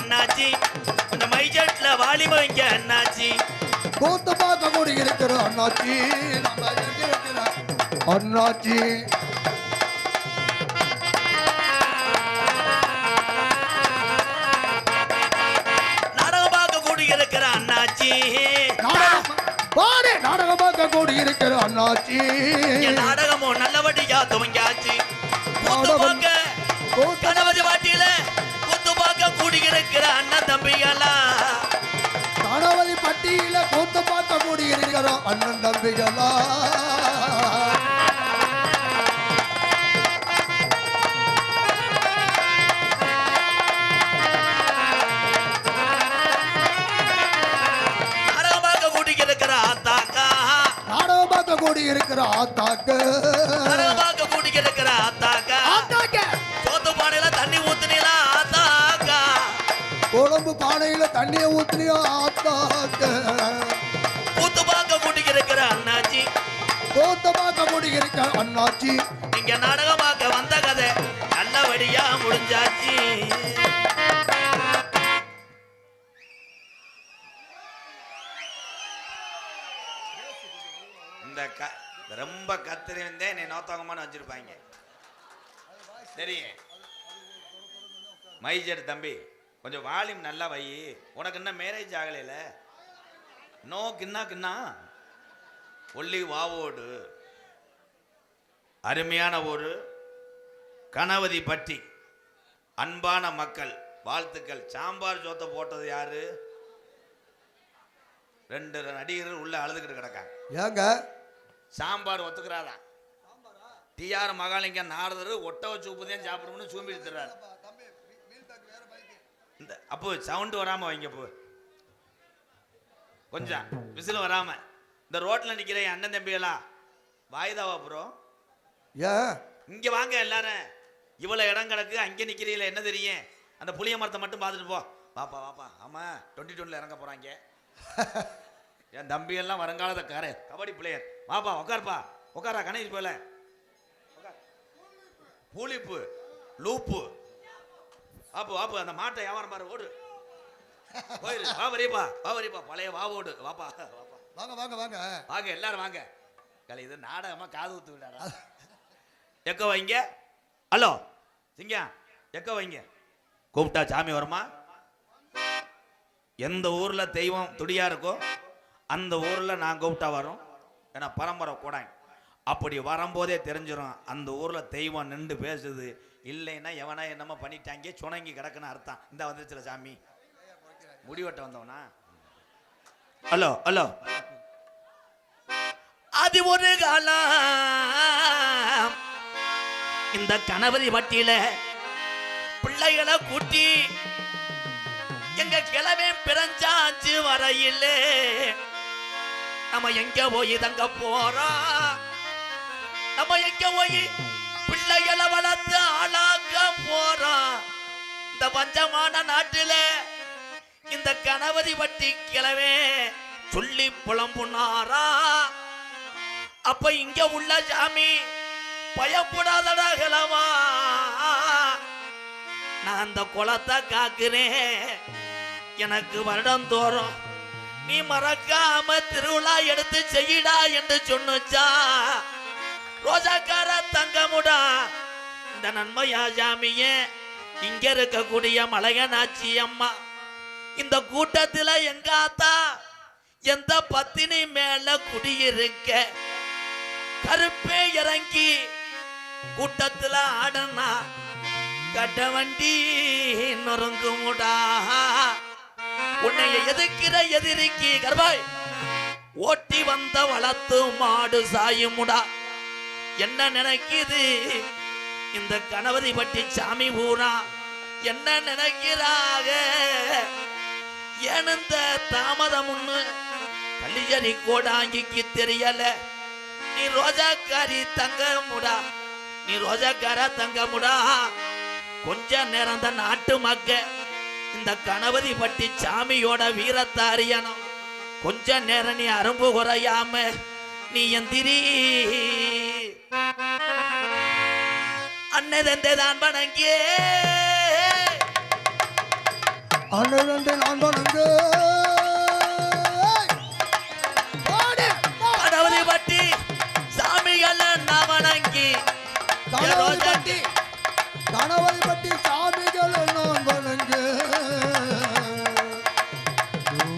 அண்ணாச்சி அந்த மைஜெட்ல வாலிப வைங்க அண்ணாச்சி கூத்து பார்க்க கூடி இருக்கிற அண்ணாச்சி அண்ணாச்சி நாடகம் பார்க்க கூடி இருக்கிற அண்ணாச்சி பாரு நாடகம் பார்க்க கூடி இருக்கிற அண்ணாச்சி நாடகமும் நல்லபடியா துவங்கியாச்சு கணபதி பாட்டியில கூத்து பார்க்க கூடி இருக்கிற அண்ணன் தம்பிகளா கணபதி பட்டியில கூத்து பார்க்க கூடி இருக்கிற அண்ணன் தம்பிகளா கூடி இருக்கிற ஆத்தாக்க கூடி இருக்கிற ஆத்தாக்க சோத்து பானையில தண்ணி ஊத்துனீங்களா ஆத்தாக்கா குழம்பு பானையில தண்ணிய ஊத்துனியா ஆத்தாக்க கூத்து பார்க்க கூடி இருக்கிற அண்ணாச்சி கூத்து பார்க்க கூடி இருக்கிற அண்ணாச்சி இங்க நாடகமாக்க வந்த கதை நல்லபடியா முடிஞ்சாச்சு ரொம்ப கத்திரி வந்தே நீ நோத்தவங்கமான வச்சிருப்பாங்க தெரியும் மைஜர் தம்பி கொஞ்சம் வால்யூம் நல்லா வை உனக்கு இன்னும் மேரேஜ் ஆகலையில நோ கிண்ணா ஒல்லி வாவோடு அருமையான ஒரு கணவதி பட்டி அன்பான மக்கள் வாழ்த்துக்கள் சாம்பார் சோத்தை போட்டது யாரு 2 நடிகர்கள் உள்ள அழுதுகிட்டு கிடக்காங்க ஏங்க சாம்பார் ஒத்துக்கிறாதான் டிஆர் மகாலிங்கம் நாரதர் ஒட்டவ சூப்புதான் சாப்பிடணும்னு சூம்பி எடுத்துறாரு இந்த அப்போ சவுண்ட் வராம வைங்க போ கொஞ்சம் விசில் வராம இந்த ரோட்ல நிக்கிற அண்ணன் தம்பிகளா வாய்தாவா ப்ரோ இங்க வாங்க எல்லாரும் இவ்வளவு இடம் கிடக்கு அங்க நிக்கிறீங்களா என்ன தெரியும் அந்த புளிய மரத்தை மட்டும் பார்த்துட்டு போ வாப்பா ஆமா 2020 இறங்க போறாங்க என் தம்பி எல்லாம் வருங்காலத்தை கபடி பிளேயர் வாப்பா உட்காரா கணேஷ் போல பூலிப்பு லூப்பு வாப்பு அந்த மாட்டை வியாபாரம் பாரு ஓடு போயிரு வா பழைய வாவோடு வாப்பா வாங்க எல்லாரும் வாங்க இது நாடகமா காது ஊத்து விடாடா எக்க வைங்க ஹலோ சிங்க எக்க வைங்க கூப்பிட்டா சாமி வருமா எந்த ஊர்ல தெய்வம் துடியா இருக்கோ அந்த ஊர்ல நான் கூப்பிட்டா வரும் ஏன்னா பரம்பரை கூட அப்படி வரும்போதே தெரிஞ்சிடும் அந்த ஊர்ல தெய்வம் நின்று பேசுது இல்லைன்னா எவனா என்னமோ பண்ணிட்டாங்க சுணங்கி கிடக்குன்னு அர்த்தம் இந்த வந்துச்சுல சாமி முடிவட்ட வந்தவனா ஹலோ அது ஒரு காலம் இந்த கணபதி பட்டியில பிள்ளைகளை கூட்டி எங்க கிளவே பிறஞ்சாச்சு வரையிலே நம்ம எங்க போய் தங்க போறோம் நம்ம எங்க போய் பிள்ளைகளை வளர்த்து ஆளாக்க போறோம் இந்த பஞ்சமான நாட்டுல இந்த கணபதி பட்டி கிளவே சொல்லி புலம்புனாரா அப்ப இங்க உள்ள சாமி பயப்படாதடா கிளவா நான் அந்த குளத்தை காக்குறேன் எனக்கு வருடம் தோறும் நீ மறக்காம திருவிழா எடுத்து செய்யடா என்று சொன்னுச்சா ரோஜாக்கார தங்கமுடா இந்த நன்மையா ஜாமிய இங்க இருக்கக்கூடிய மலையனாச்சி அம்மா இந்த கூட்டத்துல எங்க ஆத்தா எந்த பத்தினி மேல குடியிருக்க கருப்பே இறங்கி கூட்டத்துல ஆடனா கட்ட வண்டி நொறுங்குமுடா உன்னை எதிர்க்கிற எதிரிக்கு கர்பாய் ஓட்டி வந்த வளர்த்து மாடு சாயுமுடா என்ன நினைக்குது இந்த கணபதி பட்டி சாமி பூரா என்ன நினைக்கிறாக ஏன் இந்த தாமதம் கல்லியரி கோடாங்கிக்கு தெரியல நீ ரோஜாக்காரி தங்கமுடா நீ ரோஜாக்கார தங்கமுடா கொஞ்ச நேரம் தான் நாட்டு மக்க இந்த கணபதி பட்டி சாமியோட வீரத்தை அறியணும் கொஞ்ச நேரம் நீ அரும்பு குறையாம நீ எந்திரி அன்னதந்தான் வணங்கியே அண்ணன் நான் வணங்கு கணவதி பட்டி சாமிகள் நான் வணங்கி கணவதி பட்டி சாமிகள் நான் வணங்கு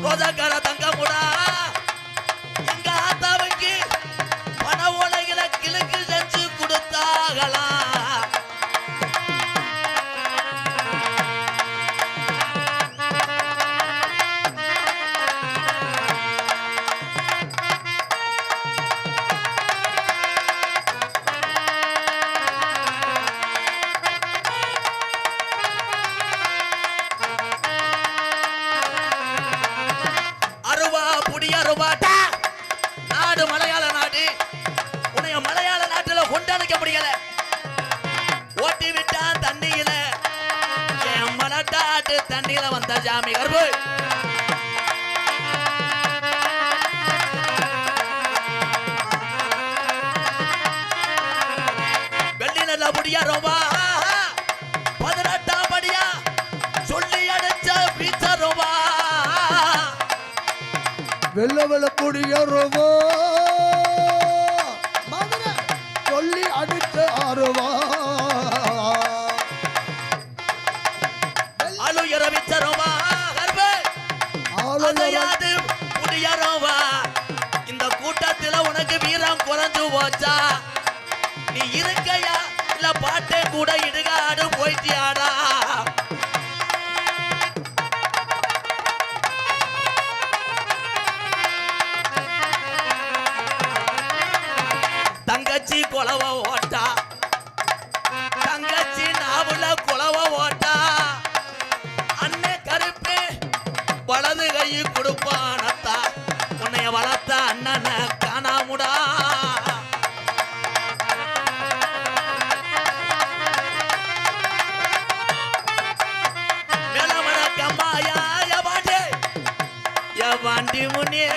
ரோஜாக்கார தங்கமுடா எங்க ஆத்தாவுக்கு பண ஓலைகளை கிழக்கு செஞ்சு கொடுத்தாங்களா நாடு மலையாள நாடு உன்னைய மலையாள நாட்டுல கொண்டாடிக்க முடியல ஓட்டி விட்டான் தண்ணியில என் மலட்டாட்டு தண்ணியில வந்த ஜாமி கருப்பு வெள்ளி நல்ல முடியா ரொம்ப 18ஆம் படியா சொல்லி அடைச்ச பீச்ச ரொம்ப வெள்ள புடியருவோ மதுரை சொல்லி அடித்து ஆறுவா அலு இரவிச்சரவா கர்பே அதையாது புடியரவா இந்த கூட்டத்துல உனக்கு வீரம் குறைஞ்சு போச்சா நீ இருக்கையா இல்ல பாட்டே கூட இடுகாடு போயிட்டியாடா தங்கச்சி கொலவ ஓட்டா தங்கச்சி நாவுல கொலவ ஓட்டா அண்ணே கருப்பே வலது கை கொடுப்பானத்தா உன்னைய வளர்த்த அண்ணனை காணாமுடா மேலமட கம்மாயா எவாண்டி முனியே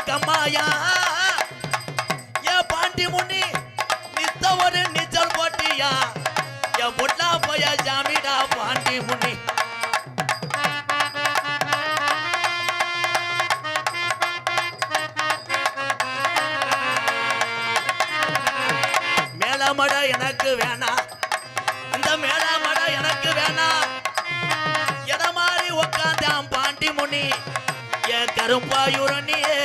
கம்மாயா ஏ பாண்டி முனி நித்த ஒரு நீச்சல் போட்டியா ஏ பொட்டா போய ஜாமிடா பாண்டி முனி மேலமட எனக்கு வேணாம் இந்த மேலமட எனக்கு வேணாம் என மாதிரி உக்காந்தான் பாண்டி முனி கருப்பாயூரணியே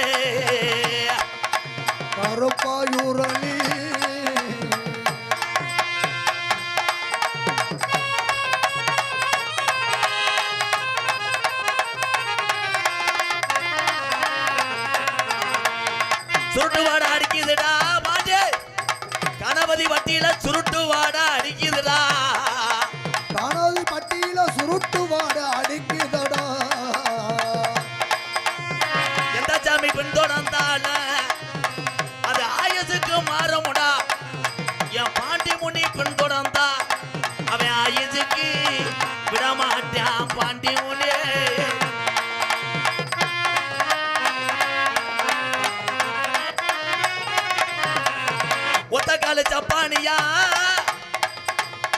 கருப்பாயூரணி சுருட்டு வாடா அடிக்குதுடா மாஜே கணபதி வட்டியில சுருட்டு வாடா அடிக்குதுடா கணபதி பட்டியில சுருட்டு வாடா அடிக்குதடா சாமி பின்தொடர்ந்தால அது ஆயுசுக்கு மாறுமுடா என் பாண்டி முனி பின்தொடர்ந்தா அவன் ஆயுசுக்கு விடமாட்டான் பாண்டி முனி ஒத்த கால சப்பானியா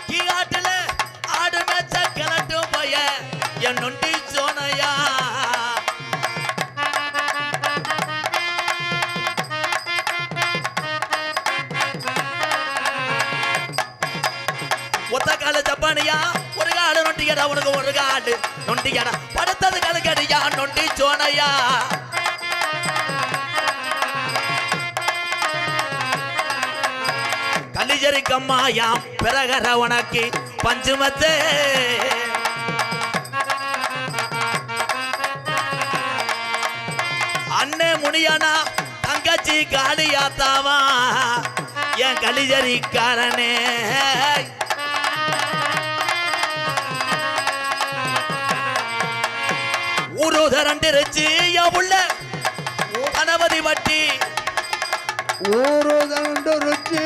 கீழாட்டுல ஆடு மேச்ச கிளட்டு போய என் நொண்டி சோனையா ஒத்த கால ஜப்பானியா ஒரு காடு நொண்டியடா உனக்கு ஒரு காடு நொண்டியடா படுத்தது கலக்கடியா நொண்டி சோனையா கலிஜரி கம்மாயா பிறகர உனக்கு பஞ்சுமத்தே அண்ணே முனியானா தங்கச்சி காளியாத்தாவா என் கலிஜரிக்காரனே ஊருதரண்டிருச்சு உள்ள கணபதி வட்டி ஊருதரண்டிருச்சு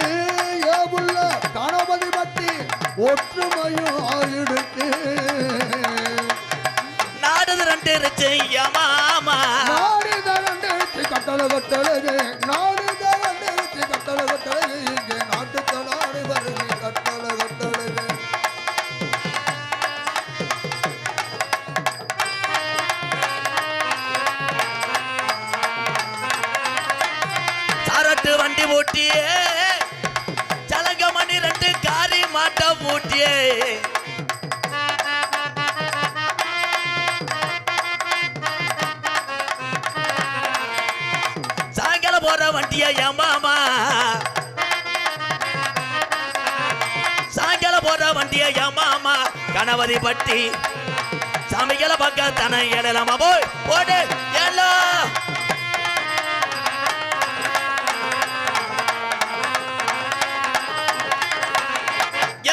உள்ள கணபதி வட்டி ஒற்றுமையும் ஆயிடுச்சு நாடு ரெண்டிருச்சு மாமா நாடு தரண்டிருச்சு கட்டளை கட்டளை நாடு தரண்டிருச்சு மாட்டு வண்டி பூட்டியே சலங்க மணி 2 காரி மாட்ட பூட்டியே சாயங்கால போற வண்டிய ஏமாமா சாயங்கால போற வண்டிய ஏமாமா கணபதி பட்டி சாமிகளை பக்க தன எழலாமா போய் போடு எல்லோ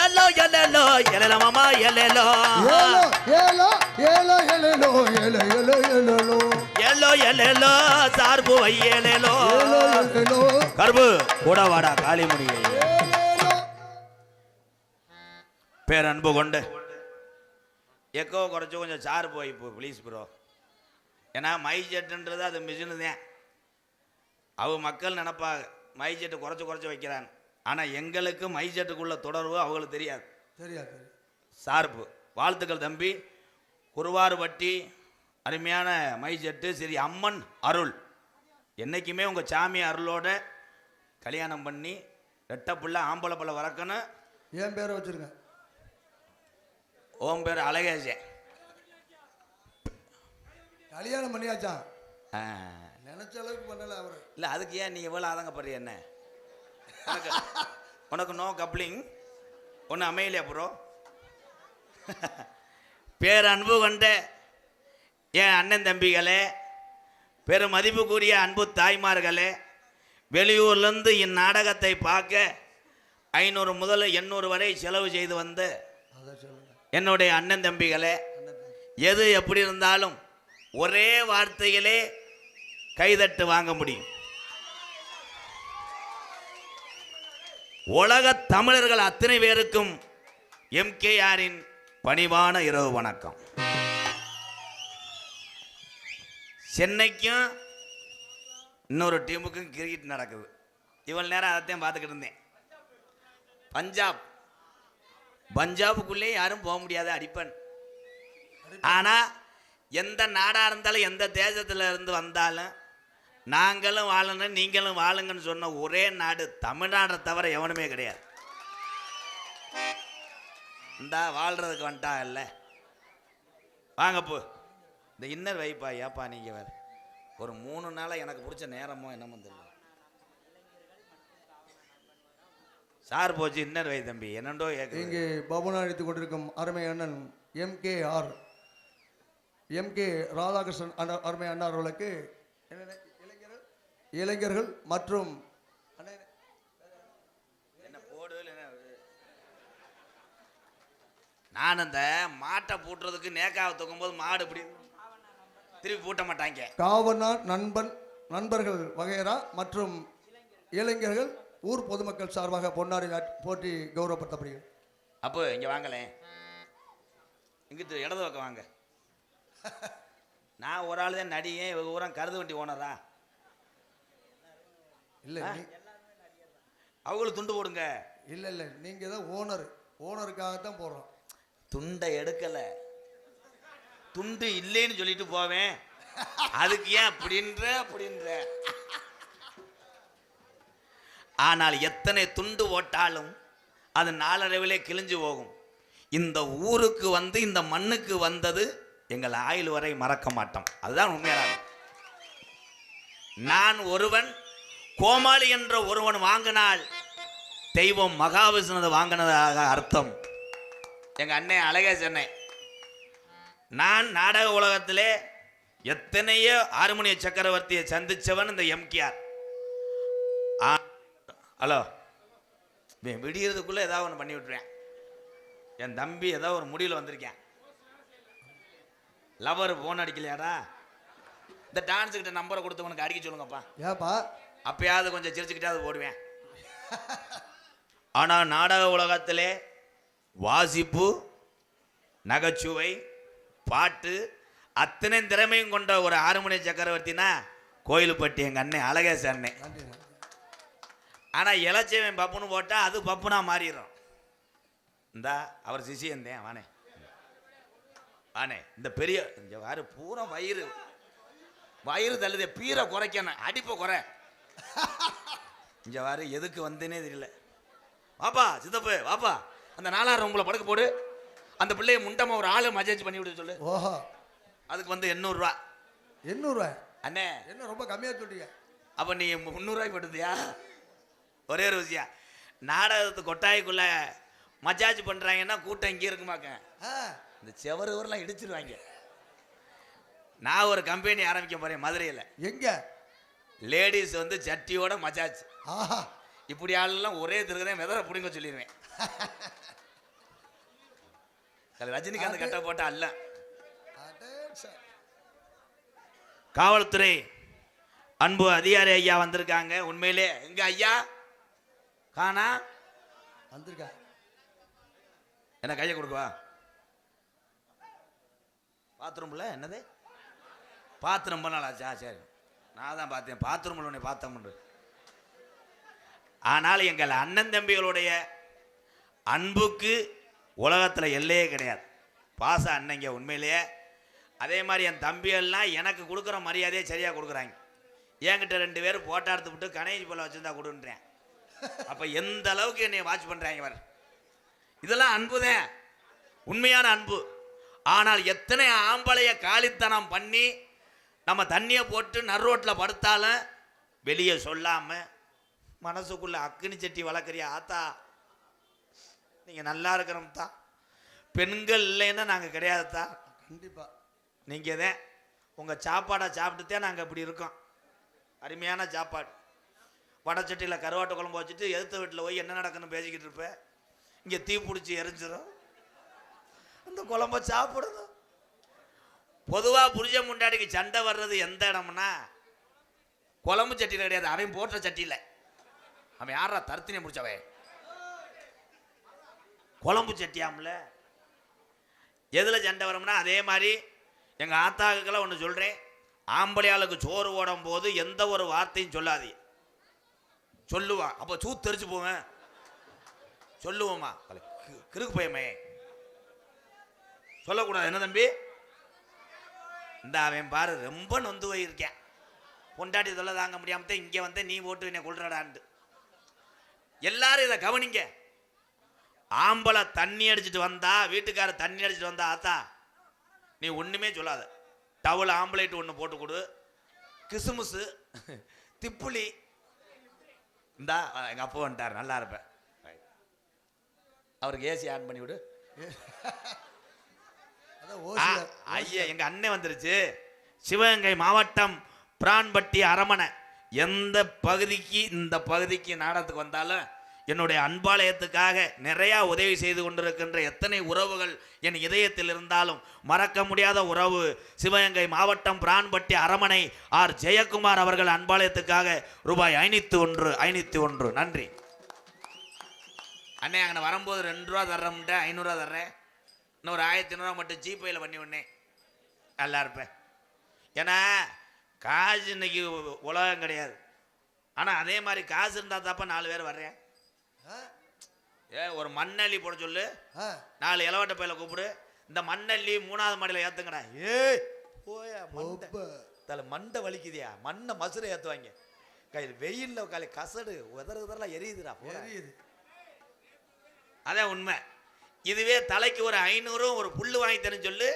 எல்லோ எல்லோ எழலாமா எல்லோ ஏலோ ஏலோ ஏலோ ஏலோ ஏலோ ஏலோ எல்லோ எல்லோ சார்பு வையேலோ ஏலோ ஏலோ கருப்பு கூட வாடா காளிமணி பேரன்பு கொண்டு எக்கோ குறைச்சி கொஞ்சம் சார் போய் இப்போ ப்ளீஸ் ப்ரோ ஏன்னா மை ஜெட்டுன்றது அது மிஷினு தான் மக்கள் நினப்பாங்க மை ஜெட்டு குறைச்சி வைக்கிறான் ஆனால் எங்களுக்கு மை ஜெட்டுக்குள்ள தொடர்பு அவங்களுக்கு தெரியாது தெரியாது சார்பு வாழ்த்துக்கள் தம்பி குருவாறுபட்டி அருமையான மை ஜெட்டு சரி அம்மன் அருள் என்றைக்குமே உங்கள் சாமி அருளோட கல்யாணம் பண்ணி ரெட்டை பிள்ளை ஆம்பளை பிள்ளை வளர்க்கணும் என் பேரை வச்சிருங்க ஓம் பேர் அழகேஜே கல்யாணம் பண்ணியாச்சான் நினைச்ச அளவுக்கு பண்ணல அவரு இல்லை அதுக்கு ஏன் நீ எவ்வளோ ஆதங்கப்படுற என்ன உனக்கு நோ கப்ளிங் ஒன்று அமையலையா ப்ரோ பேர் அன்பு கொண்ட என் அண்ணன் தம்பிகளே பெரும் மதிப்புக்குரிய அன்பு தாய்மார்களே வெளியூர்லேருந்து இந்நாடகத்தை பார்க்க 500 முதல் 800 வரை செலவு செய்து வந்த என்னுடைய அண்ணன் தம்பிகளே எது எப்படி இருந்தாலும் ஒரே வார்த்தையிலே கைதட்டு வாங்க முடியும் உலக தமிழர்கள் அத்தனை பேருக்கும் எம்கேஆரின் பணிவான இரவு வணக்கம் சென்னைக்கும் இன்னொரு டீமுக்கும் கிரிக்கெட் நடக்குது இவ்வளவு நேரம் அதைத்தான் பார்த்துக்கிட்டு இருந்தேன் பஞ்சாபுக்குள்ளே யாரும் போக முடியாது அடிப்பன் ஆனால் எந்த நாடாக இருந்தாலும் எந்த தேசத்தில் இருந்து வந்தாலும் நாங்களும் வாழணும் நீங்களும் வாழுங்கன்னு சொன்ன ஒரே நாடு தமிழ்நாடை தவிர எவனுமே கிடையாது இந்த வாழ்கிறதுக்கு வந்துட்டா இல்லை வாங்கப்போ இந்த இன்னர் வைப்பா ஏப்பா நீங்கள் வேறு ஒரு 3 நாளாக எனக்கு பிடிச்ச நேரமோ என்னமோ தெரியல சார் போச்சு இன்னர் வை தம்பி என்னண்டோ இங்கே பவனா அடித்துக் கொண்டிருக்கும் அருமை அண்ணன் எம்கே ராதாகிருஷ்ணன் அருமை அண்ணா அவர்களுக்கு இளைஞர்கள் மற்றும் என்ன போடு நான் அந்த மாட்டை பூட்டுறதுக்கு நேக்காவை தூக்கும் போது மாடு இப்படி திருப்பி பூட்ட மாட்டாங்க காவனார் நண்பர்கள் வகைரா மற்றும் இளைஞர்கள் ஊர் பொதுமக்கள் சார்பாக பொன்னாடி போட்டி கௌரவப்படுத்தப்படுகிறது. அப்போ இங்கே வாங்கலே இங்கிட்டு இடது பக்கம் வாங்க. நான் ஒரு ஆள் தான் நடிகேன் ஊரம் கருது வண்டி ஓனரா இல்லை அவங்களுக்கு துண்டு போடுங்க. இல்லை நீங்கள் தான் ஓனருக்காகத்தான் போடுறோம். துண்டை எடுக்கலை துண்டு இல்லைன்னு சொல்லிட்டு போவேன் அதுக்கு ஏன் அப்படின்ற ஆனால் எத்தனை துண்டு ஓட்டாலும் அது நாளடைவிலே கிழிஞ்சு போகும். இந்த ஊருக்கு வந்து இந்த மண்ணுக்கு வந்தது எங்கள் ஆயுள் வரை மறக்க மாட்டோம். அதுதான் உண்மையான. நான் ஒருவன் கோமாளி என்ற ஒருவன் வாங்கினால் தெய்வம் மகாவிஷ்ணுவை வாங்கினதாக அர்த்தம். எங்க அண்ணன் அழகே சொன்னேன். நான் நாடக உலகத்திலே எத்தனையோ ஹார்மோனிய சக்கரவர்த்தியை சந்திச்சவன் இந்த எம்கேஆர். ஹலோ விடியறதுக்குள்ள ஏதாவது ஒன்று பண்ணி விட்டுருவேன். என் தம்பி ஏதோ ஒரு முடிவில் வந்திருக்கேன். லவர் போன் அடிக்கலையாடா, இந்த டான்ஸு கிட்ட நம்பரை கொடுத்து உனக்கு அடிக்க சொல்லுங்கப்பா. ஏப்பா அப்பயாவது கொஞ்சம் சிரிச்சுக்கிட்டாவது போடுவேன். ஆனால் நாடக உலகத்திலே வாசிப்பு, நகைச்சுவை, பாட்டு அத்தனை திறமையும் கொண்ட ஒரு ஹார்மோனிய சக்கரவர்த்தினா கோயிலுப்பட்டி எங்கள் அண்ணன் அழகேச அண்ணன். ஆனால் இலச்சவன் பப்புன்னு போட்டால் அது பப்புனா மாறிடும். இந்தா அவர் சிசியந்தேன் வானே இந்த பெரிய யாரு பூரா வயிறு தள்ளுதே பீரை குறைக்கணும் அடிப்பை குறை இங்க வாரு, எதுக்கு வந்தேனே தெரியல. வாப்பா சித்தப்பு வாப்பா, அந்த 4ஆம் ரூம்ல படுக்க போடு. அந்த பிள்ளைய முண்டமா ஒரு ஆளு மஜேஜ் பண்ணி விட சொல்லு. ஓஹோ, அதுக்கு வந்து 800 ரூபா. 800 ரூபாய் அண்ணே என்ன ரொம்ப கம்மியா சொல்றீங்க? அப்ப நீ 300 ரூபாய்க்கு போட்டுதியா? ஒரே ஒரு விஷயம், நாடகத்து கொட்டாய்க்குள்ள மஜாஜ் பண்றாங்கன்னா கூட்டம் இங்கே இருக்குமாக்க, இந்த செவரு ஊரெல்லாம் இடிச்சிருவாங்க. நான் ஒரு கம்பெனி ஆரம்பிக்க போறேன் மதுரையில். எங்க? லேடிஸ் வந்து சட்டியோட மஜாஜ். ஆஹா, இப்படி ஆளெல்லாம் ஒரே திருக்கதான் வெதரை பிடிங்க சொல்லிடுவேன். ரஜினிகாந்த் கட்ட போட்டா அல்ல. காவல்துறை அன்பு அதிகாரி ஐயா வந்திருக்காங்க. உண்மையிலே எங்க ஐயா காணா வந்திருக்க? என்ன கையை கொடுக்குவா? பாத்ரூம்ல என்னது பார்த்து ரொம்ப நாளாச்சா? சரி, நான் தான் பார்த்தேன் பாத்ரூம்ல உன்னை பார்த்தோம்னு. ஆனால் எங்கள் அண்ணன் தம்பிகளுடைய அன்புக்கு உலகத்தில் எல்லையே கிடையாது. பாச அண்ணங்க உண்மையிலேயே. அதே மாதிரி என் தம்பிகள்லாம் எனக்கு கொடுக்குற மரியாதையை சரியாக கொடுக்குறாங்க. என்கிட்ட 2 பேர் போட்டோ எடுத்து விட்டு கணேஜ் போல வச்சுருந்தா கொடுன்றேன். அப்போ எந்த அளவுக்கு என்னை வாட்ச் பண்ணுறாங்க வர. இதெல்லாம் அன்புதான், உண்மையான அன்பு. ஆனால் எத்தனை ஆம்பளைய காலித்தனம் பண்ணி நம்ம தண்ணியை போட்டு நடுரோட்டில் படுத்தாலும் வெளியே சொல்லாமல் மனசுக்குள்ள அக்கினி சட்டி வளர்க்குறிய ஆத்தா, நீங்கள் நல்லா இருக்கிறோம் தான். பெண்கள் இல்லைன்னா நாங்கள் கிடையாதுத்தா. கண்டிப்பாக நீங்கள் தான் உங்கள் சாப்பாடை சாப்பிட்டுதான் நாங்கள் இப்படி இருக்கோம். அருமையான சாப்பாடு. வடச்சட்டியில் கருவாட்டு குழம்பு வச்சுட்டு எதிர்த்த வீட்டில் போய் என்ன நடக்குன்னு பேசிக்கிட்டு இருப்பேன். இங்கே தீ பிடிச்சி எரிஞ்சிடும். அந்த குழம்ப சாப்பிடணும். பொதுவாக புரிஞ்ச முண்டாடிக்கு சண்டை வர்றது எந்த இடம்னா குழம்பு சட்டியில் கிடையாது, அவன் போட்ட சட்டியில். அவன் யாரா தருத்தினே முடிச்சவே குழம்பு சட்டியாமல. எதில் சண்டை வரும்னா அதே மாதிரி எங்கள் ஆத்தாவுக்கெல்லாம் ஒன்று சொல்கிறேன், ஆம்பளையாளுக்கு சோறு ஓடும் போது எந்த ஒரு வார்த்தையும் சொல்லாது. சொல்லுவான், அப்போ சூத்து தெரிச்சு போவேன். சொல்லுவோமா கிறுக்கு பயமே சொல்லக்கூடாது. என்ன தம்பி இந்த அவன் பாரு ரொம்ப நொந்து போயிருக்கேன். பொண்டாட்டி சொல்ல தாங்க முடியாம இங்கே வந்து நீ போட்டு என்னை கொள்றடான்ட்டு. எல்லாரும் இதை கவனிங்க. ஆம்பளை தண்ணி அடிச்சுட்டு வந்தா, வீட்டுக்கார தண்ணி அடிச்சுட்டு வந்தா, ஆத்தா நீ ஒண்ணுமே சொல்லாத. டவுல் ஆம்பளைட்டு ஒன்று போட்டு கொடு, கிசுமுசு திப்புளி இந்தா எங்க அப்பா வந்துட்டார் நல்லா இருப்பேன், அவருக்கு ஏசி ஆன் பண்ணி விடு. ஐயா எங்க அண்ணன் வந்துருச்சு. சிவகங்கை மாவட்டம் பிரான்பட்டி அரமனை எந்த பகுதிக்கு இந்த பகுதிக்கு நாடகத்துக்கு வந்தாலும் என்னுடைய அன்பாலயத்துக்காக நிறைய உதவி செய்து கொண்டிருக்கின்ற எத்தனை உறவுகள் என் இதயத்தில் இருந்தாலும் மறக்க முடியாத உறவு சிவகங்கை மாவட்டம் பிரான்பட்டி அரமனை ஆர் ஜெயக்குமார் அவர்கள் அன்பாலயத்துக்காக ரூபாய் 501 நன்றி. அண்ணே அங்கே வரும்போது 2 ரூபா தர்றேன்ட்டு 500 ரூபா தர்றேன், இன்னொரு 1500 மட்டும் ஜிபேயில் பண்ணி விடனே நல்லா இருப்பேன். ஏன்னா காசு இன்னைக்கு உலகம் கிடையாது. ஆனால் அதே மாதிரி காசு இருந்தால் தாப்பா 4 பேர் வர்றேன். ஒரு மண்ணள்ளி போட சொல்லு, 4 இலவட்ட பையில கூப்பிடு, இந்த மண்ணள்ளி 3வது மாடியில் ஏற்றுங்கடா. ஏய் போயா தலை மண்டை வலிக்குதியா, மண்ணை மசுரை ஏற்றுவாங்க. கையில் வெயிலில் காலை கசடு உதறதெல்லாம் எரியுதுடா எரியுது. அதான் உண்மை. இதுவே தலைக்கு ஒரு 500 ஒரு புல்லு வாங்கி தரேன்னு சொல்லு,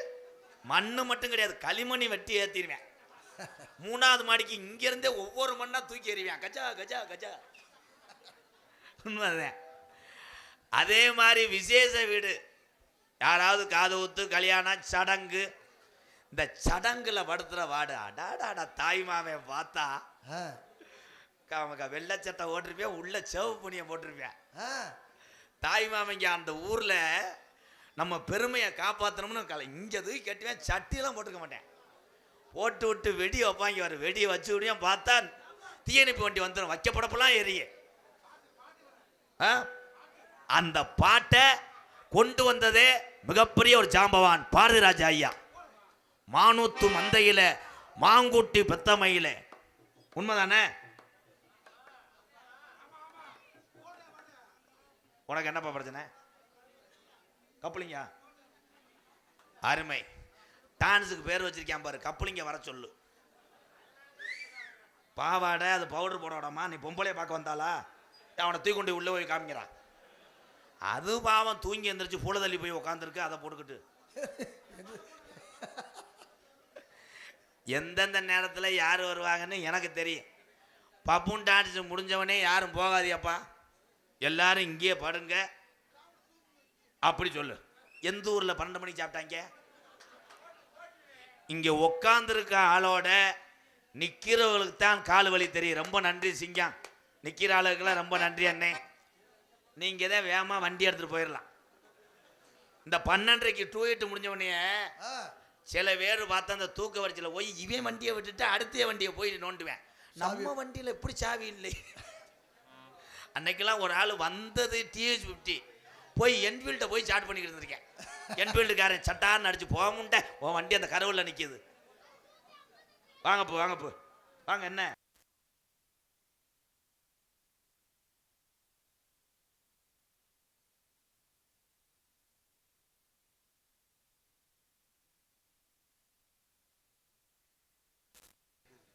மண்ணு மட்டும் கிடையாது களிமணி வெட்டி ஏற்றிடுவேன். 3வது மாடிக்கு இங்கிருந்தே ஒவ்வொரு மண்ணா தூக்கி எறிவேன். கஜா கஜா கஜா. உண்மைதான். அதே மாதிரி விசேஷ வீடு, யாராவது காது ஊத்து கல்யாணம் சடங்கு, இந்த சடங்குல படுத்துற வாடு அடாடாடா தாய்மாவே பார்த்தா வெள்ளச்சட்டை ஓட்டிருப்பேன், உள்ள செவப்பு புனியை போட்டிருப்பேன். தாய்மாமங்க அந்த ஊர்ல நம்ம பெருமையை காப்பாற்றணும்னு இங்க தூக்கி கட்டுவேன், சட்டியெல்லாம் போட்டுக்க மாட்டேன். போட்டு விட்டு வெடி வைப்பாங்க, வர வெடியை வச்சு விடியும் பார்த்தா தீயணைப்பு வண்டி வந்துடும், வைக்கப்படப்பெல்லாம் எரிய. அந்த பாட்டை கொண்டு வந்ததே மிகப்பெரிய ஒரு ஜாம்பவான் பாரதிராஜா ஐயா. மானூத்து மந்தையில மாங்குட்டி பெத்தமையில. உண்மைதானே? உனக்கு என்னப்பா பிரச்சனை? கப்பலிங்க அருமை. டான்ஸுக்கு பேர் வச்சிருக்கேன் பாரு, கப்பலிங்க வர சொல்லு. பாவாடை அது பவுடர் போட விடாமா, நீ பொம்பளைய பார்க்க வந்தாளா, அவனை தூக்கி கொண்டு உள்ளே போய் காமிக்கிறான். அது பாவம் தூங்கி எந்திரிச்சு பூல தள்ளி போய் உட்காந்துருக்கு. அதை போட்டுக்கிட்டு எந்தெந்த நேரத்தில் யார் வருவாங்கன்னு எனக்கு தெரியும். பப்புன் டான்ஸ் முடிஞ்சவனே யாரும் போகாதியப்பா, எல்லாரும் இங்கேயே படுங்க அப்படி சொல்லு. எந்த ஊரில் 12 மணிக்கு சாப்பிட்டாங்க? இங்கே உக்காந்துருக்க ஆளோட நிற்கிறவங்களுக்கு தான் கால் வலி தெரியும். ரொம்ப நன்றி சிங்கம், நிற்கிற ஆளுக்கெல்லாம் ரொம்ப நன்றி அண்ணே. நீங்கள் தான் வேகமாக வண்டி எடுத்துகிட்டு போயிடலாம். இந்த 12:30க்கு 2:08 முடிஞ்சவனே சில பேர் பார்த்தா அந்த தூக்க வரிசையில் போய் இவன் வண்டியை விட்டுட்டு அடுத்த வண்டியை போய் நோண்டுவேன். நம்ம வண்டியில் எப்படி சாவி இல்லை. அன்னைக்கெல்லாம் ஒரு ஆள் வந்தது TH50 போய் என்ஃபீல்டை போய் ஸ்டார்ட் பண்ணிக்கிட்டு இருந்திருக்கேன். என்ஃபீல்டுக்காரன் சட்டார்னு அடிச்சு போக முண்டை, உன் வண்டி அந்த கருவில் நிற்கிது. வாங்கப்போ வாங்கப்போ வாங்க. என்ன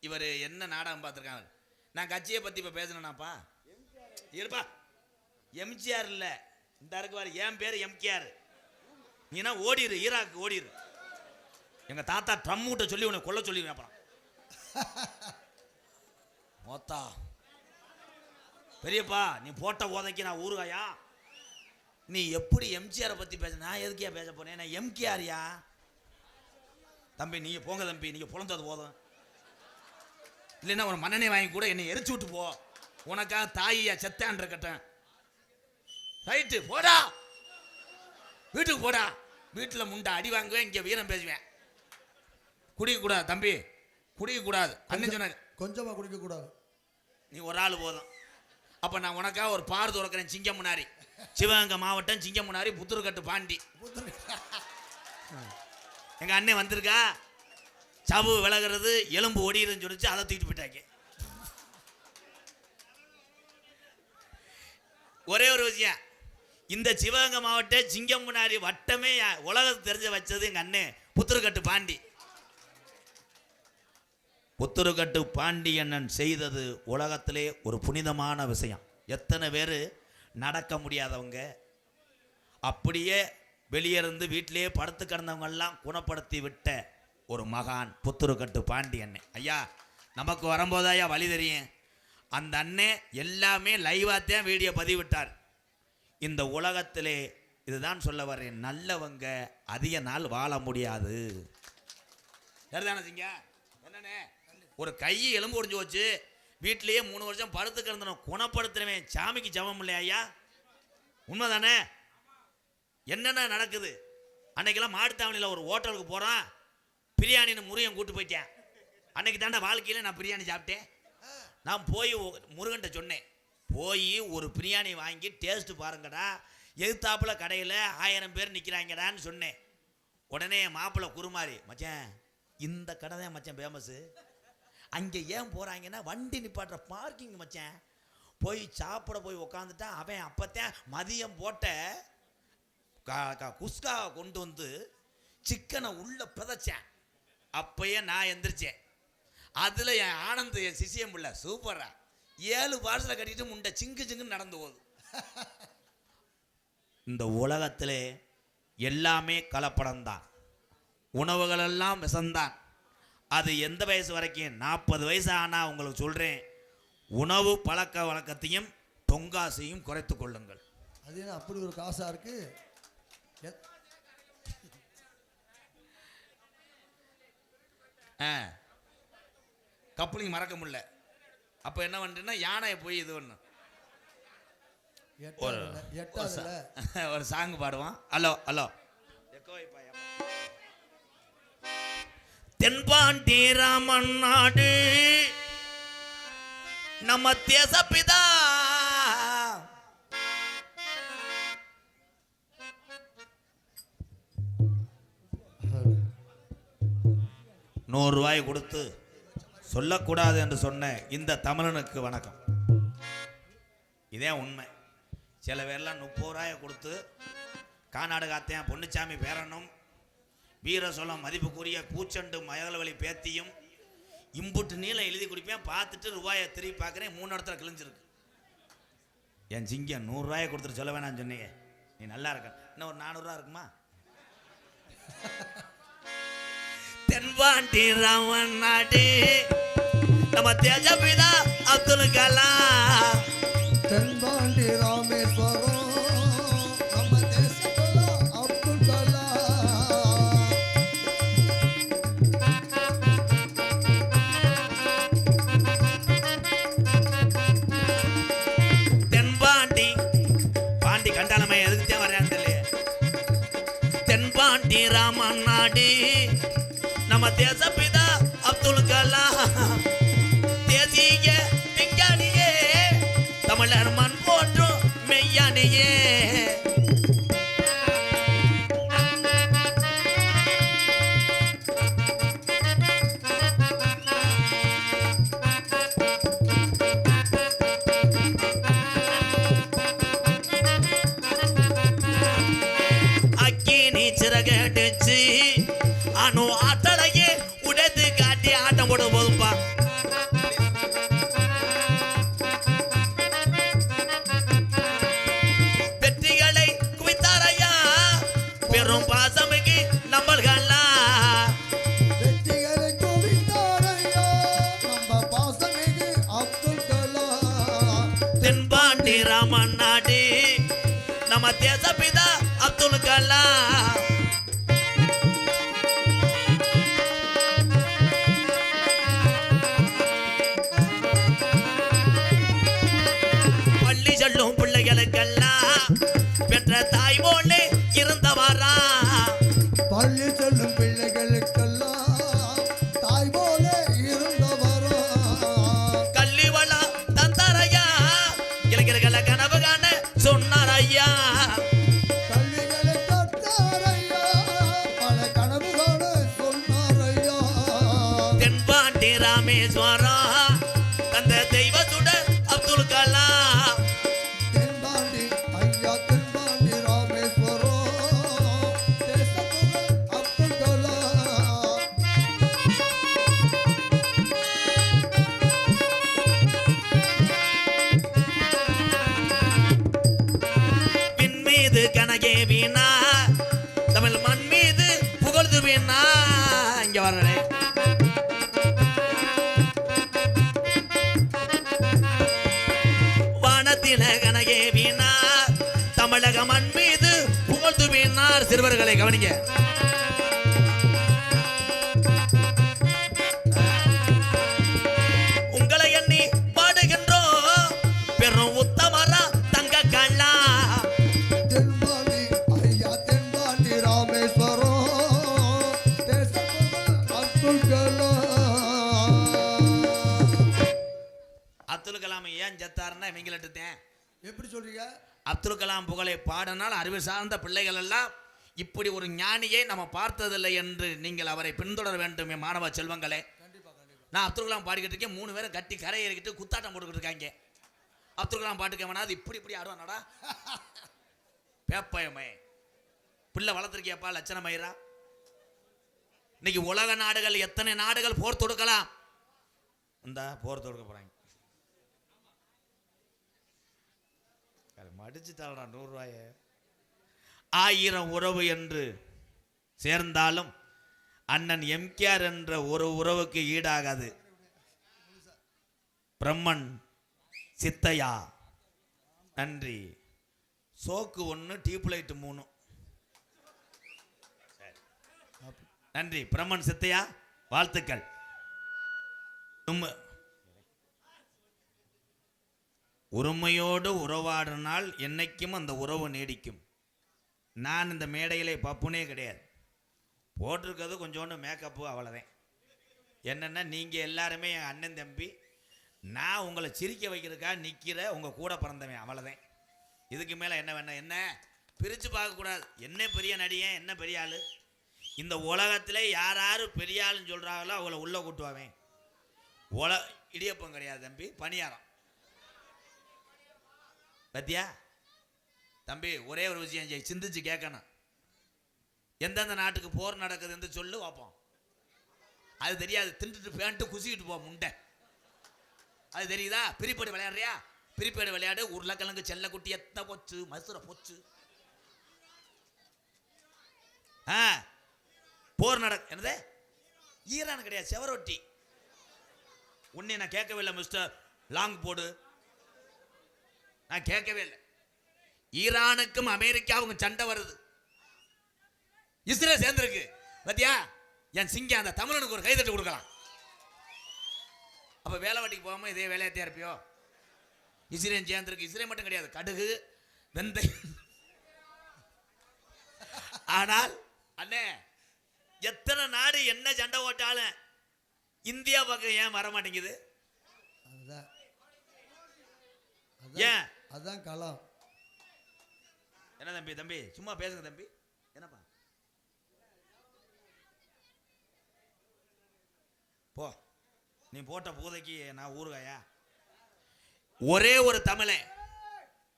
இவர் என்ன நாடகம் பார்த்துருக்காங்க? நான் கட்சியை பற்றி இப்போ பேசணும்னாப்பா இருப்பா. எம்ஜிஆர் இல்லை, இந்த இருக்குவார், என் பேர் எம்கேஆர். நீனா ஓடிடு, ஈராக்கு ஓடிடு. எங்கள் தாத்தா ட்ரம்மூட்ட சொல்லி உன்னை கொல்ல சொல்லி அப்புறம் மொத்தா பெரியப்பா நீ போட்ட உதைக்கு நான் ஊருகாயா. நீ எப்படி எம்ஜிஆரை பற்றி பேச, நான் எதுக்கியா பேச போனேன்? நான் எம்கேஆர்யா. தம்பி நீங்கள் போங்க தம்பி, நீங்கள் புலந்தது போதும். இல்லைன்னா ஒரு மண்ணெண்ணெய் வாங்கி கூட என்னை எரிச்சு விட்டு போ, உனக்காக தாயியா செத்தான் இருக்கட்டேன். ரைட்டு போடா, வீட்டுக்கு போடா. வீட்டில் முண்டை அடி வாங்குவேன், இங்கே வீரம் பேசுவேன். குடிக்கக்கூடாது தம்பி, குடிக்கக்கூடாது. அண்ணன் சொன்ன கொஞ்சமாக குடிக்கக்கூடாது. நீ ஒரு ஆள் போதும். அப்போ நான் உனக்காக ஒரு பார் துறக்கிறேன். சிங்கம் முன்னாரி, சிவகங்கை மாவட்டம் சிங்கம் முன்னாரி, புத்தூர்கட்டு பாண்டி. எங்கள் அண்ணன் வந்திருக்கா, சவு விலகிறது, எலும்பு ஒடிதுன்னு சொல்லிச்சு, அதை தூக்கிட்டு போயிட்டாங்க. ஒரே ஒரு விஷயம், இந்த சிவகங்கை மாவட்டம் சிங்கம் முன்னாடி வட்டமே உலகத்துக்கு தெரிஞ்ச வச்சது எங்கள் அண்ணன் புத்தூர்கட்டு பாண்டி. புத்தூர்கட்டு பாண்டி அண்ணன் செய்தது உலகத்திலே ஒரு புனிதமான விஷயம். எத்தனை பேர் நடக்க முடியாதவங்க, அப்படியே வெளியே இருந்து வீட்டிலேயே படுத்து கிடந்தவங்கெல்லாம் குணப்படுத்தி விட்ட ஒரு மகான் புத்தூர்கட்டு பாண்டி அண்ணன். ஐயா நமக்கு வரும்போது ஐயா வழி தெரியும். அந்த அண்ணன் எல்லாமே லைவாகத்தான் வீடியோ பதிவிட்டார். இந்த உலகத்திலே இதுதான் சொல்ல வர்றேன், நல்லவங்க அதிக நாள் வாழ முடியாது. சரிதானே சிங்க? என்னண்ணே, ஒரு கை எலும்பு ஒடிஞ்சு வச்சு வீட்டிலேயே 3 வருஷம் படுத்து கிடந்தனும் குணப்படுத்துறவன் சாமிக்கு ஜபம் இல்லையா ஐயா? உண்மைதானே? என்னென்ன நடக்குது? அன்னைக்கெல்லாம் மாட்டுத்தாவணியில் ஒரு ஹோட்டலுக்கு போகிறான், பிரியாணின்னு முருகன் கூட்டு போயிட்டேன். அன்னைக்கு தாண்டா வாழ்க்கையில் நான் பிரியாணி சாப்பிட்டேன். நான் போய் முருகன்ட்ட சொன்னேன், போய் ஒரு பிரியாணி வாங்கி டேஸ்ட்டு பாருங்கடா, எதிர்த்தாப்புல கடையில் 1000 பேர் நிற்கிறாங்கடான்னு சொன்னேன். உடனே மாப்பிள்ளை குருமாரி, மச்சான் இந்த கடை தான் மச்சான் ஃபேமஸ்ஸு, அங்கே ஏன் போகிறாங்கன்னா வண்டி நிப்பாட்டுற பார்க்கிங் மச்சான். போய் சாப்பிட போய் உக்காந்துட்டா அவன் அப்போத்தான் மதியம் போட்ட குஸ்காவை கொண்டு வந்து சிக்கனை உள்ளே பிதைச்சேன். அப்பயே நான் எந்திரிச்சேன். அதில் என் ஆனந்த் என் சிசியம் பிள்ளை சூப்பரா 7 பார்சலை கட்டிட்டு முண்டை சிங்கு சிங்குன்னு நடந்து போகுது. இந்த உலகத்திலே எல்லாமே கலப்படம்தான், உணவுகளெல்லாம் விஷம்தான். அது எந்த வயசு வரைக்கும்? 40 வயசு ஆனால் உங்களுக்கு சொல்கிறேன், உணவு பழக்க வழக்கத்தையும் தொங்காசையும் குறைத்து கொள்ளுங்கள். அது என்ன அப்படி ஒரு காசாக இருக்கு? கப்பலிங் மறக்க முடியல. அப்போ என்ன பண்ணுறேன்னா யானையை போய் இது ஒன்று ஒரு சாங் பாடுவான். ஹலோ ஹலோ தென்பாண்டி ராமன் நாடு நம்ம தேசப்பிதா, $100 கொடுத்து சொல்லக்கூடாது என்று சொன்ன இந்த தமிழனுக்கு வணக்கம். இதே உண்மை. சில பேர்லாம் 30 கொடுத்து காநாடு காத்தையன் பொன்னுச்சாமி பேரனும் வீர சொல்லம் மதிப்புக்குரிய பூச்சண்டு மயல்வழி பேத்தியும் இம்புட்டு நீளம் எழுதி குடிப்பேன். பார்த்துட்டு ரூபாயை திரும்பி பார்க்குறேன், 3 இடத்துல கிழிஞ்சிருக்கு. என் சிங்கம் 100 ரூபாயை கொடுத்துட்டு சொல்ல வேணாம்னு சொன்னீங்க. நீ நல்லா இருக்க. இன்னும் ஒரு 400 ரூபா இருக்குமா? தென்பாண்டி ராமன் நாடு நம்ம தேஜபிதா அப்துல் கலாம். தென்பாண்டி ராமேஸ்வரம் நம்ம தேசத்துல அப்துல் கலாம். தென்பாண்டி பாண்டி கண்டாலமே எதுக்கு தான் வர்றான்னு தெரியல. தென்பாண்டி ராமன் நாடு நம்ம தேசபிதா அப்துல் கலாம். தேசிய விஞ்ஞானியே, தமிழர் மண் போற்றும் மெய்யானியே. அக்கினி சிறகடிச்சு அணு ஆற்றலையே உடைத்து காட்டி ஆட்டம் போட போதும்பா. வெற்றிகளை குவித்தாரையா பெரும் பாசமிக்கு நம்மள்களா. வெற்றிகளை குவித்தாரையா நம்ம பாசமிகு அப்துல் கலாம். தென்பாண்டி ராமன் நாடு நம்ம தேசபிதா அப்துல் கலாம். பள்ளி செல்லும் பிள்ளைகளுக்கெல்லாம் பெற்ற தாய் போலே இருந்தவரா. பள்ளி செல்லும் பிள்ளைகளுக்கெல்லாம் தாய் போல இருந்தவரா. கல்வி வளா தந்தாரையா, இளைஞர்களை கனவு காண சொன்னாரையா. கல்விகளை கற்றாரையா, பல கனவுகளை சொன்னாரையா. தென்பாண்டி ராமேஸ்வரம் தந்த தெய்வ சுடர் அப்துல் கலாம். தென்பாண்டி ஐயா தென்பாண்டி ராமேஸ்வரம் தேசப்புகழ் அப்துல் கலாம். பின் மீது கனகே வீணா, தமிழ் மண் மீது புகழ்ந்து வீணா. இங்க வர்றேன். வானத்தில கனகே வீணா, தமிழக மண் மீது புகழ்ந்து வீணார். சிறுவர்களை கவனிங்க. உங்களை எண்ணி பாடுகின்றோம் பெரும் உத்தமரா தங்க கல்லா. தென்பாண்டி ஐயா தென்பாண்டி ராமேஸ்வரம் தேசப்புகழ் அப்துல் கலாம். அப்துல் கலாம் ஏன் செத்தாருன்னா இவங்கள்ட்டேன். எப்படி சொல்றீங்க? அப்துல் கலாம் புகழை பாடினால் அறிவு சார்ந்த பிள்ளைகள் எல்லாம் இப்படி ஒரு ஞானியை நம்ம பார்த்ததில்லை என்று நீங்கள் அவரை பின்தொடர வேண்டும் என் மாணவ செல்வங்களே. நான் அப்துல் கலாம் பாடிக்கிட்டு இருக்கேன், 3 பேரும் கட்டி கரை ஏறிக்கிட்டு குத்தாட்டம் போட்டுக்கிட்டு இருக்காங்க. அப்துல் கலாம் பாட்டுக்கு வேணாது இப்படி ஆடுவானடா. பேப்பயமே பிள்ளை வளர்த்துருக்கியப்பா லட்சணமயிரா. இன்னைக்கு உலக நாடுகள் எத்தனை நாடுகள் போர் தொடுக்கலாம். இந்த போர் தொடுக்க போறாங்க. மடிச்சு தரடா 100 ரூபாய. 1000 உறவு என்று சேர்ந்தாலும் அண்ணன் எம்கேஆர் என்ற ஒரு உறவுக்கு ஈடாகாது. பிரம்மன் சித்தையா நன்றி. சோக்கு 1 டியூப்லைட் 3 நன்றி. பிரம்மன் சித்தையா வாழ்த்துக்கள். உரிமையோடு உறவாடினால் என்னைக்கும் அந்த உறவு நீடிக்கும். நான் இந்த மேடையிலே பப்புனே கிடையாது. போட்டிருக்கிறது கொஞ்சோண்டு மேக்கப்பு அவ்வளோதான். என்னென்னா நீங்கள் எல்லாருமே என் அண்ணன் தம்பி. நான் உங்களை சிரிக்க வைக்கிறதுக்காக நிற்கிற உங்கள் கூட பிறந்தவன் அவ்வளோதான். இதுக்கு மேலே என்ன வேணா என்ன பிரித்து பார்க்கக்கூடாது. என்ன பெரிய நடிகன், என்ன பெரிய ஆள். இந்த உலகத்தில் யார் யார் பெரிய ஆளுன்னு சொல்கிறாங்களோ அவங்கள உள்ளே கூட்டுவாவேன். இடியப்பம் கிடையாது தம்பி, பணியாரம். பத்தியா தம்பி, ஒரே ஒரு விஷயம் சிந்திச்சு கேட்கணும். எந்தெந்த நாட்டுக்கு போர் நடக்குதுன்னு சொல்லு பார்ப்போம். அது தெரியாது. தின்றுட்டு பேண்ட்டு குசிக்கிட்டு போ முண்டை. அது தெரியுதா? பிரிப்பேடு விளையாடுறியா? பிரிப்பேடு விளையாடு. உருளைக்கிழங்கு செல்லக்குட்டி எத்த போச்சு, மசுரை போச்சு. போர் என்னது? ஈரான் கிடையாது, செவரொட்டி. உன்னை நான் கேட்கவே இல்லை மிஸ்டர் லாங் போடு, நான் கேட்கவே இல்லை. ஈரானுக்கும் அமெரிக்காவுக்கும் சண்டை வருது. இஸ்ரேல் சேர்ந்திருக்கு பத்தியா? என் சிங்கம் அந்த தமிழனுக்கு ஒரு கைதட்டு கொடுக்கலாம். அப்ப வேலை வாட்டிக்கு போகாம இதே வேலையாத்தியா இருப்பியோ? இஸ்ரேல் சேர்ந்திருக்கு. இஸ்ரேல் மட்டும் கிடையாது, கடுகு வெந்தயம். ஆனால் அண்ணே, எத்தனை நாடு என்ன சண்டை ஓட்டாலும் இந்தியா பக்கம் ஏன் வர மாட்டேங்குது? ஏன்? அதான் களம். என்ன தம்பி? தம்பி சும்மா பேசுங்க தம்பி. என்னப்பா போ, நீ போட்ட பூதைக்கு நான் ஊறுகாயா? ஒரே ஒரு தமிழன்,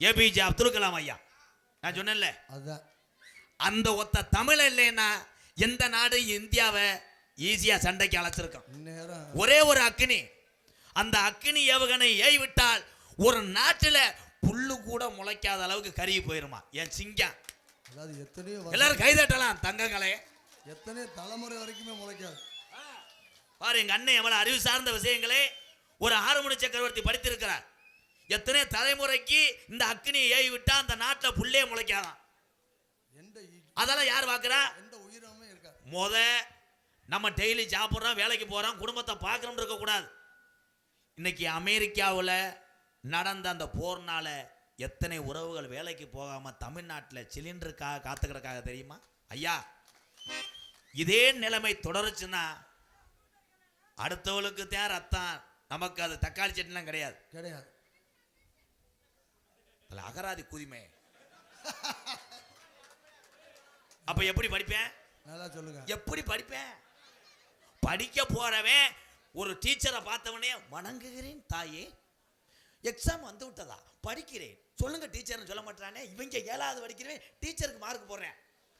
ஏபிஜே அப்துல் கலாம் ஐயா. நான் சொன்னேன்ல, அதான் அந்த ஒத்த தமிழ் இல்லைன்னா எந்த நாடு இந்தியாவை ஈஸியா சண்டைக்கு அழைச்சிருக்கோம். ஒரே ஒரு அக்னி, அந்த அக்னி ஏவுகணை ஏய் விட்டால் ஒரு நாட்டில் புல்லு கூட முளைக்காத அளவுக்கு கருகி போயிருமா என் சிங்கம். அதாவது எத்தனையோ எல்லாரும் கைதட்டலாம் தங்கங்களே. எத்தனையோ தலைமுறை வரைக்குமே முளைக்காது. பாரு எங்க அண்ணன் எவ்வளவு அறிவு சார்ந்த விஷயங்களே ஒரு ஆறுமுடி சக்கரவர்த்தி படித்திருக்கிறார். எத்தனை தலைமுறைக்கு இந்த அக்னியை ஏவி விட்டா அந்த நாட்டில் புல்லே முளைக்காதான். அதெல்லாம் யார் பார்க்கிறா? முத நம்ம டெய்லி சாப்பிட்றோம், வேலைக்கு போறோம், குடும்பத்தை பார்க்கணும்னு இருக்கக்கூடாது. இன்னைக்கு அமெரிக்காவில் நடந்த அந்த போர்னால எத்தனை உறவுகள் வேலைக்கு போகாம தமிழ்நாட்டில் சிலிண்டருக்காக காத்துக்கிறதுக்காக தெரியுமா ஐயா? இதே நிலைமை தொடருச்சுன்னா அடுத்தவளுக்கு தான் ரத்தம், நமக்கு அது தக்காளி சட்னிலாம் கிடையாது. அகராதி குதிமை. அப்ப எப்படி படிப்பேன்? நல்லா சொல்லுங்க. எப்படி படிப்பேன்? படிக்க போறவன் ஒரு டீச்சரை பார்த்தவனே வணங்குகிறேன் தாயே, எக்ஸாம் வந்து விட்டதா, படிக்கிறேன் சொல்லுங்க டீச்சர்னு சொல்ல மாட்டானே. இவங்க 7வது படிக்கிறேன், டீச்சருக்கு மார்க் போடுறேன்.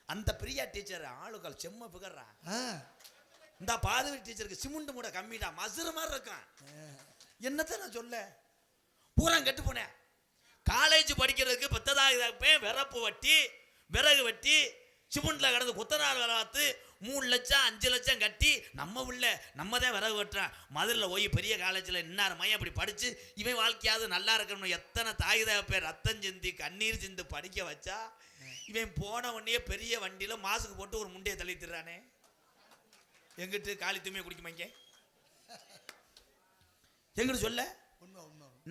அந்த பிரியா டீச்சர் ஆளுகள் செம்ம பிகர்றா. இந்த பாதவி டீச்சருக்கு சிமுண்டு மூட கம்மிடா, மசுறு மாதிரி இருக்கான். என்னத்தை நான் சொல்ல, பூரா கெட்டு போனேன். காலேஜ் படிக்கிறதுக்கு 10,000 விறப்பு வட்டி, விறகு வட்டி, சிமுண்டில் கிடந்து குத்தனார் வேலை பார்த்து 3 லட்சம் 5 லட்சம் கட்டி நம்ம உள்ள நம்ம தான் விறகு வெட்டுறான். மதுரையில் போய் பெரிய காலேஜில் இன்னார் மையம் அப்படி படித்து இவன் வாழ்க்கையாவது நல்லா இருக்கணும். எத்தனை தாய் பேர் ரத்தம் சிந்தி கண்ணீர் சிந்து படிக்க வச்சா இவன் போன உடனே பெரிய வண்டியில் மாசுக்கு போட்டு ஒரு முண்டையை தள்ளித்துறானே. எங்கிட்டு காலி தூய்மையை குடிக்குமாங்க எங்கிட்டு சொல்ல.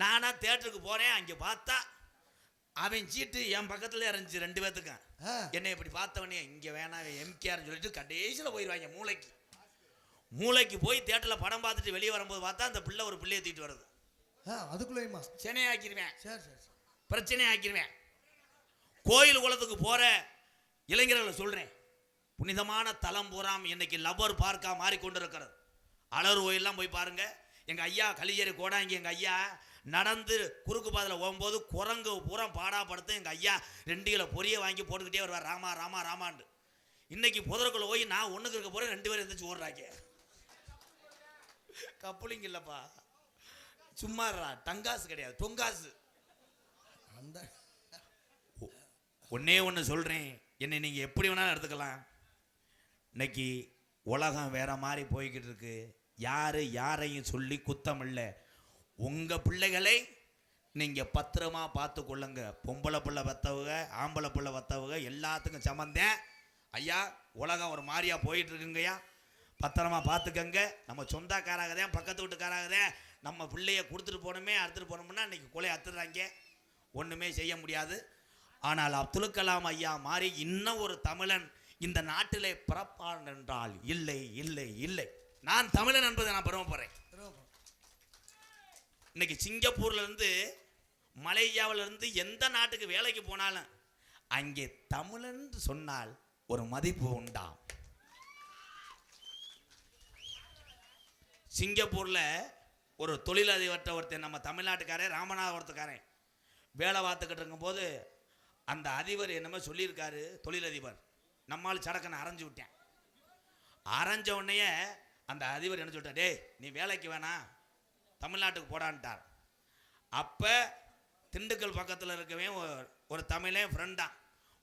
நானா தியேட்டருக்கு போறேன், அங்கே பார்த்தா அவன் சீட்டு என் பக்கத்துல இருந்துச்சு 2 பேத்துக்கும். என்னை இப்படி பார்த்தவனே இங்க வேணாம் எம்கேஆர்னு சொல்லிட்டு கடைசியில் போயிடுவாங்க மூளைக்கு போய் தியேட்டரில் படம் பார்த்துட்டு வெளியே வரும்போது பார்த்தா அந்த பிள்ளை ஒரு பிள்ளையை தூக்கிட்டு வருது. அதுக்குள்ளேயுமா சென்னையாக்கிடுவேன், பிரச்சனை ஆக்கிடுவேன். கோயில் குளத்துக்கு போற இளைஞர்களை சொல்றேன், புனிதமான தலம் பூராம் இன்னைக்கு லவ்வர் பார்க்கா மாறிக்கொண்டிருக்கிறது. அலர் கோயிலெலாம் போய் பாருங்க. எங்க ஐயா கலிஜேரி கோடாங்கி எங்க ஐயா நடந்து குறுக்கு பாதையில் போகும்போது குரங்கு பூரா பாடாப்படுத்த எங்க ஐயா 2 கிலோ பொரிய வாங்கி போட்டுக்கிட்டே வருவார், ராமா ராமா ராமான்னு. இன்னைக்கு புதருக்குள்ள போய் நான் ஒண்ணுக்கு இருக்க போறேன், 2 பேரும் எந்திரிச்சு ஓடுறாங்க. கப்புளிங் இல்லப்பா, சும்மா டங்காசு கிடையாது, தொங்காசு. ஒன்னே ஒன்று சொல்றேன், என்னை நீங்க எப்படி வேணாலும் எடுத்துக்கலாம். இன்னைக்கு உலகம் வேற மாதிரி போய்கிட்டு இருக்கு. யாரு யாரையும் சொல்லி குத்தம் இல்லை. உங்க பிள்ளைகளை நீங்க பத்திரமா பார்த்து கொள்ளுங்க. பொம்பளை பிள்ளை பத்தவங்க, ஆம்பளை பிள்ளை பத்தவங்க எல்லாத்துக்கும் சம்மந்தேன். ஐயா உலகம் ஒரு மாதிரியா போயிட்டு இருக்குங்கய்யா, பத்திரமா பார்த்துக்கங்க. நம்ம சொந்தக்காராகதேன், பக்கத்து வீட்டுக்காராகதேன், நம்ம பிள்ளைய கொடுத்துட்டு போகணுமே எடுத்துட்டு போனோம்னா இன்னைக்கு கொலை அத்துறாங்க, ஒண்ணுமே செய்ய முடியாது. ஆனால் அப்துல் கலாம் ஐயா மாதிரி இன்னும் ஒரு தமிழன் இந்த நாட்டிலே பிறப்பான் என்றால் இல்லை இல்லை இல்லை. நான் தமிழன் என்பதை நான் பெருமைப்படுறேன். இன்னைக்கு சிங்கப்பூர்ல இருந்து மலேசியாவில இருந்து எந்த நாட்டுக்கு வேலைக்கு போனாலும் அங்கே தமிழன் சொன்னால் ஒரு மதிப்பு உண்டா. சிங்கப்பூர்ல ஒரு தொழிலதிபர்கிட்ட ஒருத்தர் நம்ம தமிழ்நாட்டுக்காரன் ராமநாதபுரத்துக்காரன் வேலை பார்த்துக்கிட்டு இருக்கும்போது அந்த அதிபர் என்னமோ சொல்லியிருக்காரு. தொழிலதிபர் நம்மால் சடக்கனை அரைஞ்சு விட்டேன். அரைஞ்ச உடனே அந்த அதிபர் என்ன சொல்லிட்டார், டேய் நீ வேலைக்கு வேணாம் தமிழ்நாட்டுக்கு போடான்ட்டார். அப்போ திண்டுக்கல் பக்கத்தில் இருக்கவே ஒரு தமிழே ஃப்ரெண்டான்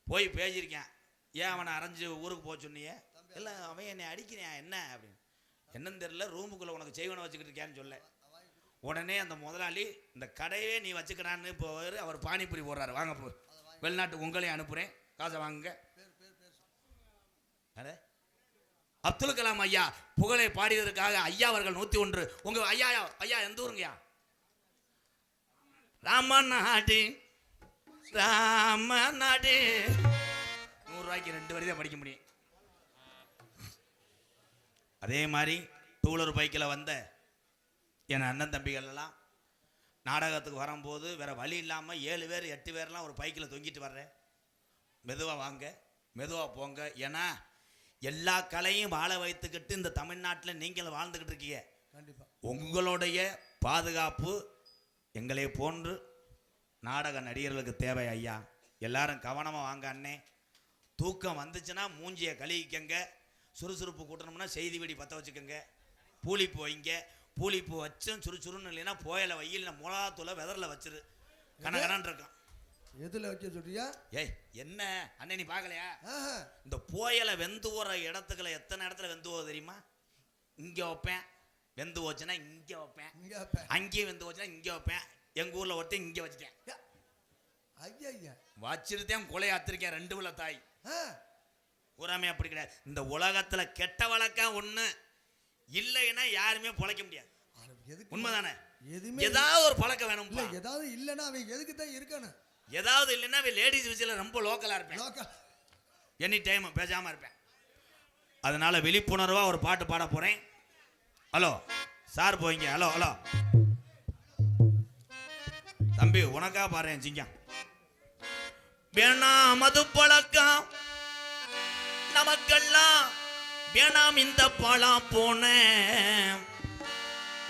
போய் பேசியிருக்கேன். ஏன் அவனை அரைஞ்சு ஊருக்கு போக சொன்னியே? இல்லை அவன் என்னை அடிக்கிறேன் என்ன அப்படின்னு. என்னன்னு தெரியல, ரூமுக்குள்ளே உனக்கு செய்வனை வச்சுக்கிட்டு இருக்கியான்னு சொல்ல. உடனே அந்த முதலாளி இந்த கடையே நீ வச்சுக்கிறான்னு இப்போ அவர் பானிபூரி போடுறாரு, வாங்க போ வெளிநாட்டுக்கு உங்களையும் அனுப்புகிறேன் காசை வாங்க. அப்துல் கலாம் ஐயா புகழை பாடியதற்காக ஐயா அவர்கள் 101. உங்க ஐயா ஐயா எந்த ஊருங்கய்யா? ராமநாடு ராமநாடு. 100 ரூபாய்க்கு 2 வரி தான் படிக்க முடியும். அதே மாதிரி டூலர் பைக்கில் வந்த என் அண்ணன் தம்பிகள் எல்லாம் நாடகத்துக்கு வரும்போது வேற வழி இல்லாமல் 7 பேர் 8 பேர்லாம் ஒரு பைக்கில் தொங்கிட்டு வர்றேன். மெதுவாக வாங்க மெதுவாக போங்க. ஏன்னா எல்லா கலையும் வாழ வைத்துக்கிட்டு இந்த தமிழ்நாட்டில் நீங்கள் வாழ்ந்துக்கிட்டு இருக்கீங்க. கண்டிப்பாக உங்களுடைய பாதுகாப்பு எங்களை போன்று நாடக நடிகர்களுக்கு தேவை ஐயா. எல்லாரும் கவனமாக வாங்க அண்ணே. தூக்கம் வந்துச்சுன்னா மூஞ்சியை கழுவிக்கங்க. சுறுசுறுப்பு கூட்டணும்னா செய்தி வெடி பற்ற வச்சுக்கோங்க. பூலிப்பு வைங்க. பூலிப்பு வச்சும் சுறுசுறுன்னு இல்லைன்னா போயலை வெயில் மிளகாத்தூளை வெதரில் வச்சிரு கனகனான் இருக்கான். எதில் வச்சு சொல்றியா? ஏய் என்ன அண்ணே நீ பார்க்கலையா? இந்த போயலை வெந்து போகிற இடத்துக்குள்ள எத்தனை இடத்துல வெந்து போகுது தெரியுமா? இங்கே வைப்பேன், வெந்து போச்சுன்னா இங்கே வைப்பேன், அங்கேயும் வெந்து போச்சுன்னா இங்கே வைப்பேன். எங்கள் ஊரில் ஒருத்தன் இங்கே வச்சுட்டேன். ஐயா வச்சிருத்தேன் கொலையாத்திருக்கேன் 2 உள்ள தாய். ஊராமே அப்படி கிடையாது. இந்த உலகத்தில் கெட்ட வழக்கம் ஒன்று இல்லைன்னா யாருமே பொழைக்க முடியாது. உண்மைதானே? ஏதாவது ஒரு பழக்கம் வேணும். ஏதாவது இல்லைன்னா அவன் எதுக்கு தான் இருக்கணும். ஏதாவது இல்லைன்னா அவன் லேடிஸ் விஷயத்தில் ரொம்ப லோக்கலாக இருப்பேன். எனி டைம் பேசாமல் இருப்பேன். அதனால விழிப்புணர்வாக ஒரு பாட்டு பாட போகிறேன். ஹலோ சார் போய்ங்க. ஹலோ ஹலோ தம்பி உனக்கா பாடுறேன் சிங்கம். வேணாம் மது பழக்கம் நமக்கெல்லாம் வேணாம். இந்த பழம் போன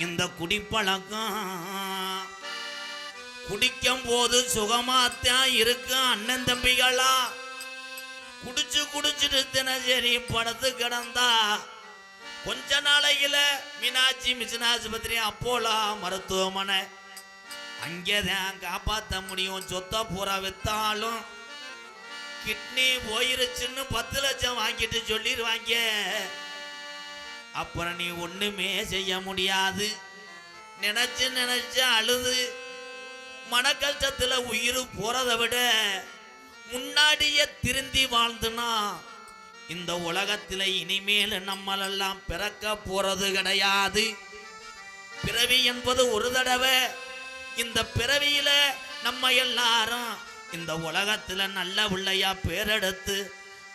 இந்த குடிப்பழக்கம் குடிக்கும் போது சுகமாத்தான் இருக்கு அண்ணன் தம்பிகளா. குடிச்சு குடிச்சிட்டு தினசரி படுத்து கிடந்தா கொஞ்ச நாளையில மீனாட்சி மிஷன் ஆஸ்பத்திரி அப்போலா மருத்துவமனை அங்கேதான் காப்பாற்ற முடியும். சொத்த பூரா வித்தாலும் கிட்னி போயிருச்சுன்னு 10 லட்சம் வாங்கிட்டு சொல்லிடுவாங்க. அப்புறம் நீ ஒண்ணுமே செய்ய முடியாது. நினைச்சு அழுது மனக்கஷ்டத்துல உயிர் போறதை விட முன்னாடியே திருந்தி வாழ்ந்துனா இந்த உலகத்துல இனிமேல் நம்மளெல்லாம் பிறக்க போறது கிடையாது. பிறவி என்பது ஒரு தடவை. இந்த பிறவியில நம்ம எல்லாரும் இந்த உலகத்துல நல்ல பிள்ளையா பேரெடுத்து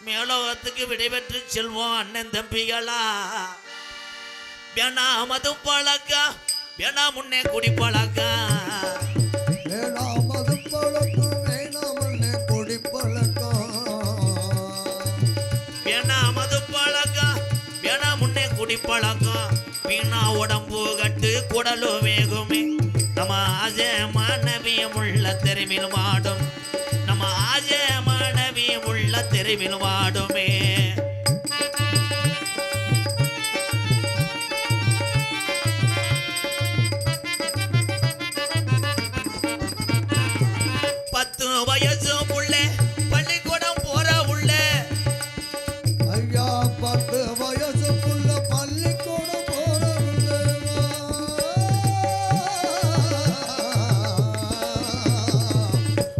மேலோகத்துக்கு விடைபெற்று செல்வோம் அண்ணன் தம்பிகளா. வேணா மது பழக்கம் வேணா முன்னே குடி பழக்கம். வேணாம் மது பழக்கம் வேணாம் முன்னே குடி பழக்கம். வேணா மது பழக்கம் வேணா முன்னே குடி பழக்கம். வீணா உடம்பு கட்டு குடலு வேகுமே. நம்ம ஆசை மாணவியம் உள்ள தெருவில் வாடும். நம்ம ஆசை மாணவியம் உள்ள தெருவில் வாடுமே. வயசு புள்ள பள்ளிக்கூடம் போற உள்ள. ஐயா 10 வயசு புள்ள பள்ளிக்கூடம் போற உள்ள.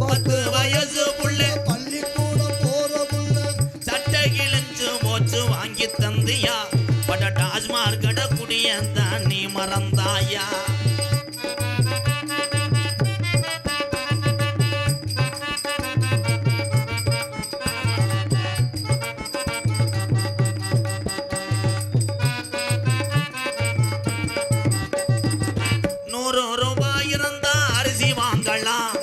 10 வயசு புள்ள பள்ளிக்கூடம் போற உள்ள. சட்டை கிழிஞ்சு மோச்சு வாங்கி தந்தியா. பட டாஸ்மார்க் கட குடியந்தான் நீ மறந்தாயா. ரூபாய் இருந்தா அரிசி வாங்கலாம்.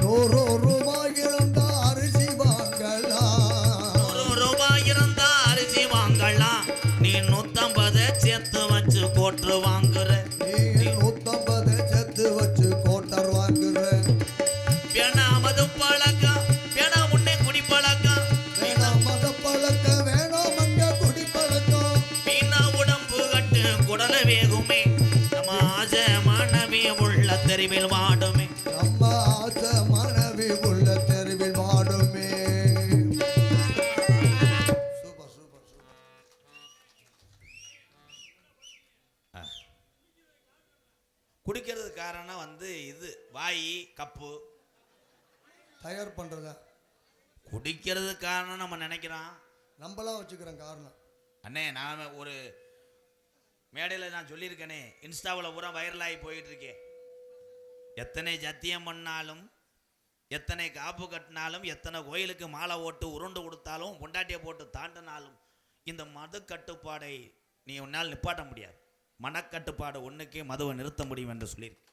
100 ரூபாய் இருந்தா அரிசி வாங்கலாம். 100 ரூபாய் இருந்தா அரிசி வாங்கலாம். நீ 150 சேர்த்து வச்சு போட்டு வாங்குற. நீ தெருவில் வாடுமே. நம்ம ஆசை மனைவி உள்ள தெருவில் வாடுமே. Super super super. குடிக்கிறது காரணம் வந்து இது வாய் கப்பு தயார் பண்றத குடிக்கிறது காரணம் நம்ம நினைக்கிறோம். நம்மளாம் வச்சுக்கிறோம் காரணம். அண்ணே நான் ஒரு மேடையில் நான் சொல்லியிருக்கேனே, இன்ஸ்டாவில் பூரா வைரலாகி போயிட்டு இருக்கேன். எத்தனை சத்தியம் பண்ணாலும், எத்தனை காப்பு கட்டினாலும், எத்தனை கோயிலுக்கு மாலை ஓட்டு உருண்டு கொடுத்தாலும், பொண்டாட்டியை போட்டு தாண்டினாலும் இந்த மது கட்டுப்பாடை நீ உன்னால் நிப்பாட்ட முடியாது. மனக்கட்டுப்பாடு ஒன்றுக்கே மதுவை நிறுத்த முடியும் என்று சொல்லியிருக்கு.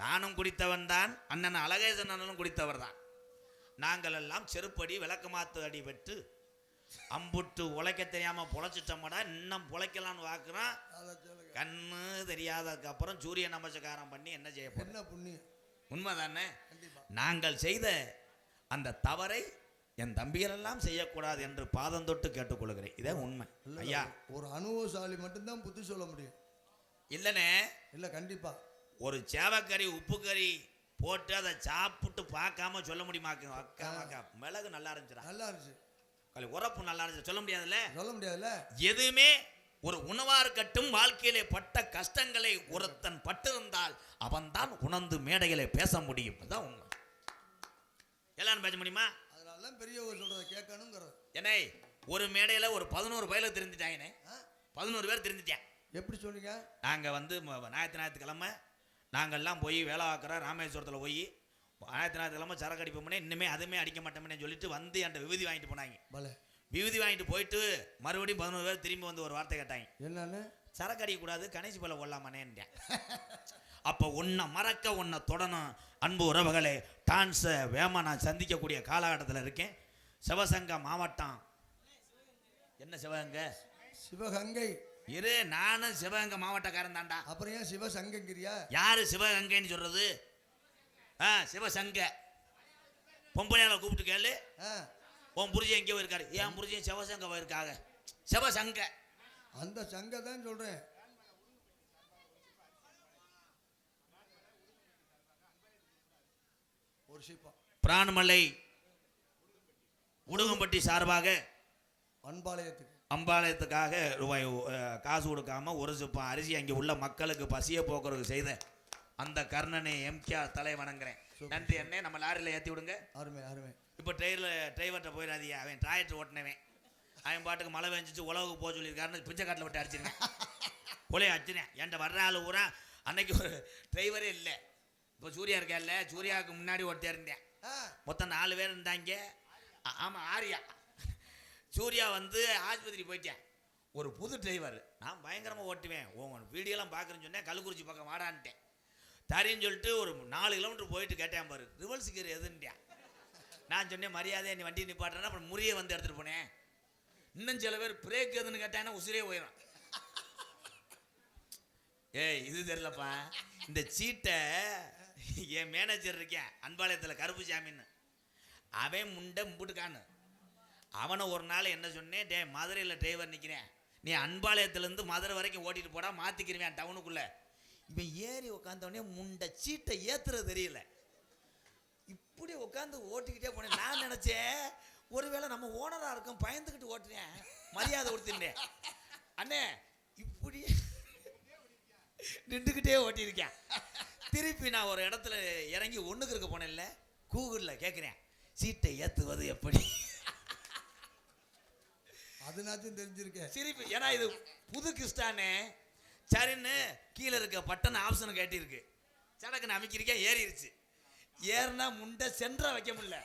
நானும் குடித்தவன் தான், அண்ணன் அழகேசன் அண்ணனும் குடித்தவர் தான். நாங்கள் எல்லாம் செருப்படி விளக்கமாத்து அடி பெற்று அம்புட்டு உழைக்க தெரியாம பொழைச்சிட்டோம்டா. இன்னும் பொழைக்கலான்னு வாக்குறான். கண்ணு தெரியாததுக்கு அப்புறம் சூரிய நமஸ்காரம் பண்ணி என்ன செய்ய போறோம்? உண்மைதானே? நாங்கள் செய்த அந்த தவறை என் தம்பிகளெல்லாம் செய்யக்கூடாது என்று பாதம் தொட்டு கேட்டுக்கொள்கிறேன். இதே உண்மை ஐயா. ஒரு அனுபவசாலி மட்டும்தான் புத்தி சொல்ல முடியும். இல்லனே இல்ல கண்டிப்பா. ஒரு சேவக்கறி உப்பு கறி போட்டு அதை சாப்பிட்டு பார்க்காம சொல்ல முடியுமாக்கு? அக்கா மிளகு நல்லா இருந்துச்சுடா, நல்லா இருந்துச்சு, உரப்பு நல்லா இருந்துச்சு சொல்ல முடியாதுல்ல? சொல்ல முடியாதுல்ல. எதுவுமே ஒரு உணவா இருக்கட்டும், வாழ்க்கையிலே பட்ட கஷ்டங்களை ஒருத்தன் பட்டிருந்தால் அவன் தான் உணர்ந்து மேடைகளை பேச முடியும். அதுதான் உண்மை. எல்லாரும் பேச முடியுமா? அதனால பெரியவர் சொல்றதை கேட்கணுங்கிறது. என்னை ஒரு மேடையில ஒரு 11 பேர்ல தெரிஞ்சுட்டாங்கண்ணே. 11 பேர் தெரிஞ்சுட்டேன். எப்படி சொன்னீங்க? நாங்கள் வந்து ஞாயிற்றுக்கிழமை நாங்கள்லாம் போய் வேலை பார்க்குறோம். ராமேஸ்வரத்தில் போய் ஞாயிற்றுக்கிழமை சரக்கு அடிப்போம்னே, இன்னுமே அதுவுமே அடிக்க மாட்டோம்னு சொல்லிட்டு வந்து என்கிட்ட விபூதி வாங்கிட்டு போனாங்க. விபூதி வாங்கிட்டு போயிட்டு மறுபடியும் 11 பேர் திரும்பி வந்து ஒரு வார்த்தை கேட்டாங்க. என்னன்னு? சரக்கு அடிக்கக்கூடாது, கணேசி போல கொள்ளாமனேன்ட்டேன். அப்போ உன்னை மறக்க உன்னை தொடணும். அன்பு உறவுகளே, டான்ஸை வேமா நான் சந்திக்கக்கூடிய காலகட்டத்தில் இருக்கேன். சிவகங்கை மாவட்டம். என்ன சிவகங்கை? சிவகங்கை. இரு, நானும் சிவகங்கை மாவட்டக்காரன் தான்டா. அப்புறம் ஏன் சிவசங்கைங்கிறியா? யாரு சிவகங்கைன்னு சொல்றது? சிவசங்கை. பொம்பளையால கூப்பிட்டு கேளு. உன் புரிஜன் எங்கேயோ இருக்காரு. என் புரிஜன் சிவசங்கை இருக்காங்க. சிவசங்கை. அந்த சங்கை தான் சொல்றேன். ஒரு சிப்பா பிரான்மலை உடுகம்பட்டி சார்பாக அம்பாளையத்துக்காக ரூபாய் காசு கொடுக்காம ஒரு சிப்பம் அரிசி அங்கே உள்ள மக்களுக்கு பசிய போக்குறதுக்கு செய்த அந்த கர்ணனை எம்கேஆர் தலை வணங்குறேன். நன்றி அண்ணே. நம்ம லாரியில் ஏற்றி விடுங்க. அருமை அருமை. இப்போ டிரைவர்கிட்ட போயிடாதீங்க. அவன் டிராக்டர் ஓட்டினவன். அவன் பாட்டுக்கு மழை பெஞ்சிச்சு உழவுக்கு போக சொல்லியிருக்காருன்னு பிச்சைக்காட்டில் விட்டு அடிச்சிருக்கேன். கொலையை அடிச்சினேன். என்கிட்ட வர்ற ஆள் ஊரா அன்னைக்கு ஒரு டிரைவரே இல்லை. இப்போ சூர்யா இருக்கா இல்லை, சூர்யாவுக்கு முன்னாடி ஒருத்தர் இருந்தேன். மொத்தம் 4 பேர் இருந்தாங்க. ஆமாம், ஆரியா. சூர்யா வந்து ஆஸ்பத்திரி போயிட்டேன். ஒரு புது டிரைவர். நான் பயங்கரமாக ஓட்டுவேன். வீடியோலாம் பார்க்குறேன்னு சொன்னேன். கள்ளக்குறிச்சி பக்கம் வாடான்ட்டேன். தரின்னு சொல்லிட்டு ஒரு 4 கிலோமீட்டர் போயிட்டு கேட்டேன் பாரு, ரிவல்ஸ் கியர் எதுன்ட்டேன். நான் சொன்னேன் மரியாதையை நீ வண்டி நிப்பாட்டுறேன்னா. அப்புறம் முறியை வந்து எடுத்துகிட்டு போனேன். இன்னும் சில பேர் பிரேக் எதுன்னு கேட்டாங்கன்னா உசிரே போயிடும். ஏய் இது தெரியலப்பா. இந்த சீட்டை என் மேனேஜர் இருக்கேன் அன்பாளையத்தில் கருப்பு சாமின்னு, அவன் முண்டை மும்பிட்டுக்கான்னு. அவனை ஒரு நாள் என்ன சொன்னேன், டே மதுரையில் டிரைவர் நிற்கிறேன், நீ அன்பாளையத்துலேருந்து மதுரை வரைக்கும் ஓட்டிட்டு போடா, மாற்றிக்கிறவேன் டவுனுக்குள்ளே. இவன் ஏறி உட்காந்தவொடனே முண்டை சீட்டை ஏற்றுறது தெரியல. இப்படி உட்காந்து ஓட்டிக்கிட்டே போனேன். நான் நினச்சேன் ஒருவேளை நம்ம ஓனராக இருக்கோம் பயந்துக்கிட்டு ஓட்டுறேன், மரியாதை கொடுத்துட்டேன். அண்ணே இப்படி நின்றுக்கிட்டே ஓட்டியிருக்கேன். திருப்பி நான் ஒரு இடத்துல இறங்கி ஒன்றுக்கு இருக்க போனேன்ல, கூகுளில் கேட்குறேன் சீட்டை ஏற்றுவது எப்படி. அதுனாச்சும் தெரிஞ்சிருக்கேன் திருப்பி. ஏன்னா இது புது கிறிஸ்டானே. சரின்னு கீழே இருக்க பட்டன் ஆப்ஷன் கேட்டிருக்கு. சடக்குன்னு அமைக்கிருக்கேன், ஏறிடுச்சு. ஏறினா முண்டை சென்டரா வைக்க முடியல.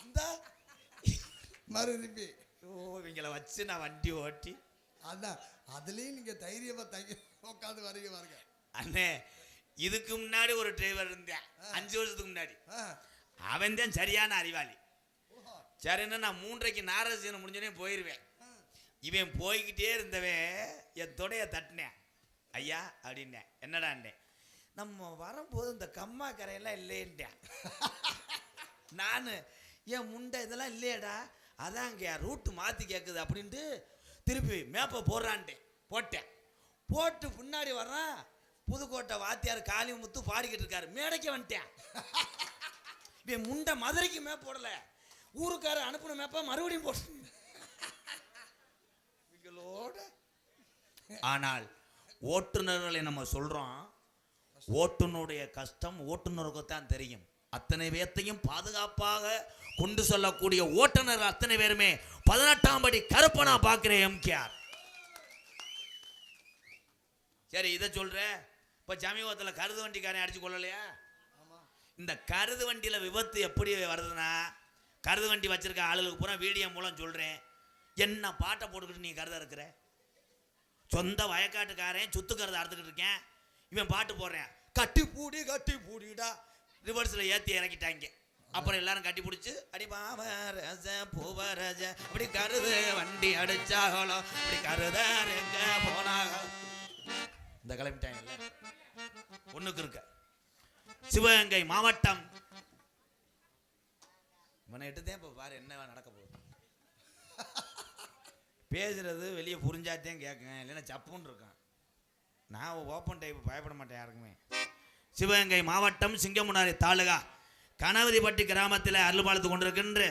இந்த மறுபடி இவங்களை வச்சு நான் வண்டி ஓட்டி அதான் அதுலேயும் நீங்கள் தைரியமாக உட்காந்து வரீங்க பாருங்க. அண்ணே இதுக்கு முன்னாடி ஒரு டிரைவர் இருந்தேன் 5 வருஷத்துக்கு முன்னாடி. அவன் தான் சரியான அறிவாளி. சரின்னு நான் 3:30 நாரசீனம் முடிஞ்சோடனே போயிடுவேன். இவன் போய்கிட்டே இருந்தவன் என் தொடைய தட்டினேன். ஐயா அப்படின்னேன். என்னடான்னேன். நம்ம வரும்போது இந்த கம்மா கரையெல்லாம் இல்லைன்ட்டேன். நான் என் முண்டை இதெல்லாம் இல்லையடா, அதாங்க ரூட்டு மாற்றி கேட்குது அப்படின்ட்டு திருப்பி மேப்பை போடுறான்ட்டேன். போட்டேன். போட்டு பின்னாடி வர்றான். புதுக்கோட்டை வாத்தியார் காளிமுத்து பாடிக்கிட்டு இருக்காரு, மேடைக்கு வந்துட்டேன். இவன் முண்டை மதுரைக்கு மேப் போடல, ஊருக்கார அனுப்பின மேப்பா மறுபடியும் போட்டு. ஆனால் ஓட்டுநர்களை நம்ம சொல்றோம், ஓட்டுநருடைய கஷ்டம் ஓட்டுநருக்கு தான் தெரியும். அத்தனை பேர்த்தையும் பாதுகாப்பாக கொண்டு செல்லக்கூடிய ஓட்டுநர் அத்தனை பேருமே 18ஆம் படி கருப்பனா பார்க்கிறேன் எம்கேஆர். சரி, இதை சொல்ற. இப்ப சமீபத்தில் கருது வண்டிக்காரன் அடிச்சு கொள்ளலையா? இந்த கருது வண்டியில விபத்து எப்படி வருதுன்னா, கருது வண்டி வச்சிருக்க ஆளுகளுக்கு பூரா வீடியோ மூலம் சொல்றேன், என்ன பாட்டை போட்டுக்கிட்டு நீ கருத இருக்கிற? சொந்த வயக்காட்டுக்காரன் சுத்து கருதை அறுத்துக்கிட்டு இருக்கேன், இவன் பாட்டு போடுறேன், கட்டி பூடிடா ரிவர்ஸில் ஏற்றி இறக்கிட்டாங்க. அப்புறம் எல்லாரும் கட்டி பிடிச்சி அடி பாவரஜ பூவரஜ அப்படி கருது வண்டி அடிச்சாகலோ அப்படி கருத போனாக இந்த கிளம்பிட்டாங்கல்ல. ஒண்ணுக்கு இருக்க சிவகங்கை மாவட்டம் இவனை எட்டுதான் இப்போ பாரு என்ன நடக்க போகுது. பேசுறது வெளியே புரிஞ்சாத்தையும் கேட்குங்க, இல்லைன்னா சப்புன்னு இருக்கான். நான் ஓப்பன் டைப் பயப்பட மாட்டேன் யாருக்குமே. சிவகங்கை மாவட்டம் சிங்கமுனாரி தாலுகா கணவதிப்பட்டி கிராமத்தில் அருள்பாலித்து கொண்டிருக்கின்ற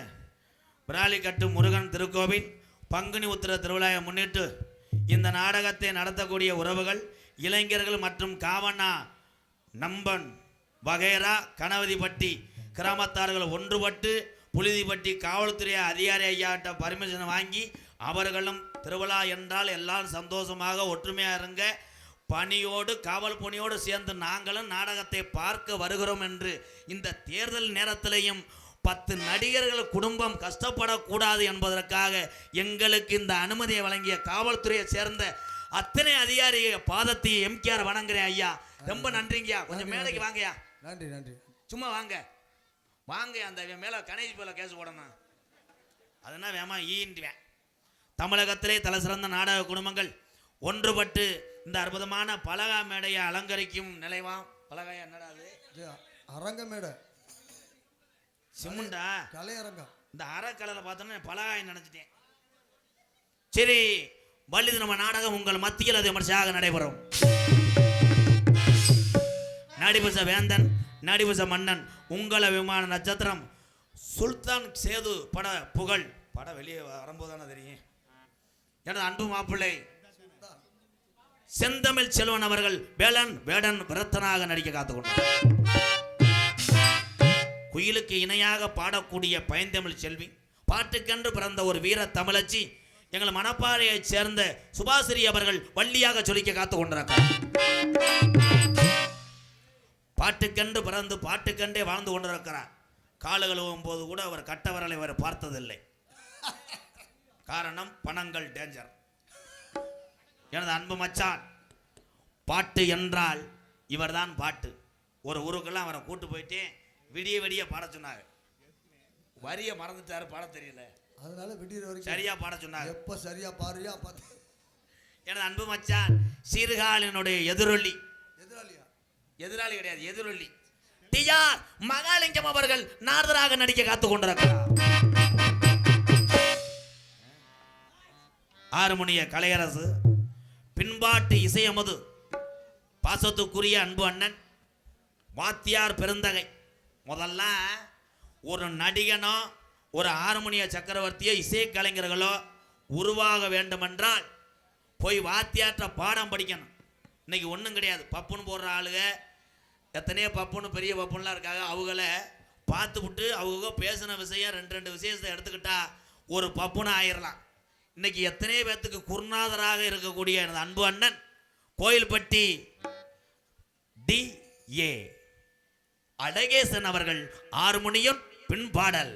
பிராலிக்கட்டு முருகன் திருக்கோவில் பங்குனி உத்திர திருவிழாவை முன்னிட்டு இந்த நாடகத்தை நடத்தக்கூடிய உறவுகள், இளைஞர்கள் மற்றும் காவண்ணா நம்பன் வகைரா கணவதிப்பட்டி கிராமத்தார்கள் ஒன்றுபட்டு புழுதிப்பட்டி காவல்துறை அதிகாரி ஐயாட்ட பர்மிஷன் வாங்கி அவர்களும் திருவிழா என்றால் எல்லாரும் சந்தோஷமாக ஒற்றுமையாக இருங்க, பணியோடு காவல் பணியோடு சேர்ந்து நாங்களும் நாடகத்தை பார்க்க வருகிறோம் என்று இந்த தேர்தல் நேரத்திலையும் 10 நடிகர்கள் குடும்பம் கஷ்டப்படக்கூடாது என்பதற்காக எங்களுக்கு இந்த அனுமதியை வழங்கிய காவல்துறையை சேர்ந்த அத்தனை அதிகாரி பாதத்தை எம்கேஆர் வணங்குறேன் ஐயா. ரொம்ப நன்றிங்கய்யா. கொஞ்சம் மேடைக்கு வாங்கய்யா. நன்றி நன்றி. சும்மா வாங்க அந்த மேல கணேஷ் போல கேஸ் போடணும், அதனால் வேமா ஈன்றுவேன். தமிழகத்திலே தலை சிறந்த நாடக குடும்பங்கள் ஒன்றுபட்டு இந்த அற்புதமான பலகா மேடையை அலங்கரிக்கும் நிலைவாம். பலகாயா என்னடா அது? அரங்க மேடை சிமுண்டா கலையரங்கம். இந்த அறக்கலையில பார்த்தோன்னா பலகாயம் நினைச்சிட்டேன். சரி, வள்ளிது நம்ம நாடகம் உங்கள் மத்தியில் அது விமர்சையாக நடைபெறும். நடிபச வேந்தன் நடிபச மன்னன் உங்கள விமான நட்சத்திரம் சுல்தான் சேது பட புகழ் பட வெளியே வரும்போது தானே தெரியும். எனது அன்பு மாப்பிள்ளை செந்தமிழ் செல்வன் அவர்கள் வேடன் விரத்தனாக நடிக்க காத்துக்கொண்டார். குயிலுக்கு இணையாக பாடக்கூடிய பைந்தமிழ் செல்வி, பாட்டுக்கென்று பிறந்த ஒரு வீர தமிழச்சி எங்கள் மணப்பாறையை சேர்ந்த சுபாசிரி அவர்கள் வள்ளியாக சொல்லிக்க காத்து கொண்டிருக்கிறார். பாட்டுக்கென்று பிறந்து பாட்டுக்கென்றே வாழ்ந்து கொண்டிருக்கிறார். காலு கழுவும் போது கூட அவர் கட்டவரலை அவர் பார்த்ததில்லை. காரணம் பணங்கள் டேஞ்சர். எனது அன்பு மச்சான், பாட்டு என்றால் இவர்தான் பாட்டு. ஒரு ஊருக்கெல்லாம் அவரை கூட்டு போயிட்டு விடிய பாட சொன்னாங்க. வரிய மறந்துட்டாரு, பாட தெரியல, அதனால விடிய வரைக்கும் சரியா பாட சொன்னாங்க. எப்ப சரியா பாருயா பார்த்து. எனது அன்பு மச்சான் சீர்காழியினுடைய எதிரொலி, எதிராளி கிடையாது எதிரொலி டிஆர் மகாலிங்கம் அவர்கள் நாரதராக நடிக்க காத்துக் கொண்டிருக்கிறார். ஆறுமணிய கலையரசு பின்பாட்டு இசையமது பாசத்துக்குரிய அன்பு அண்ணன் வாத்தியார் பெருந்தகை. முதல்ல ஒரு நடிகனோ ஒரு ஆறுமணிய சக்கரவர்த்தியோ இசைக்கலைஞர்களோ உருவாக வேண்டுமென்றால் போய் வாத்தியாற்ற பாடம் படிக்கணும். இன்னைக்கு ஒன்றும் கிடையாது. பப்புன்னு போடுற ஆளுங்க எத்தனையோ பப்புன்னு பெரிய பப்புன்னுலாம் இருக்காங்க. அவங்கள பார்த்து விட்டு அவங்க பேசின விஷயம் ரெண்டு விஷயத்தை எடுத்துக்கிட்டா ஒரு பப்புன்னு ஆயிடலாம். இன்னைக்கு எத்தனையோ பேர்த்துக்கு குருநாதராக இருக்கக்கூடிய எனது அன்பு அண்ணன் கோயில்பட்டி DA அழகேசன் அவர்கள் ஆறுமணியும் பின்பாடல்.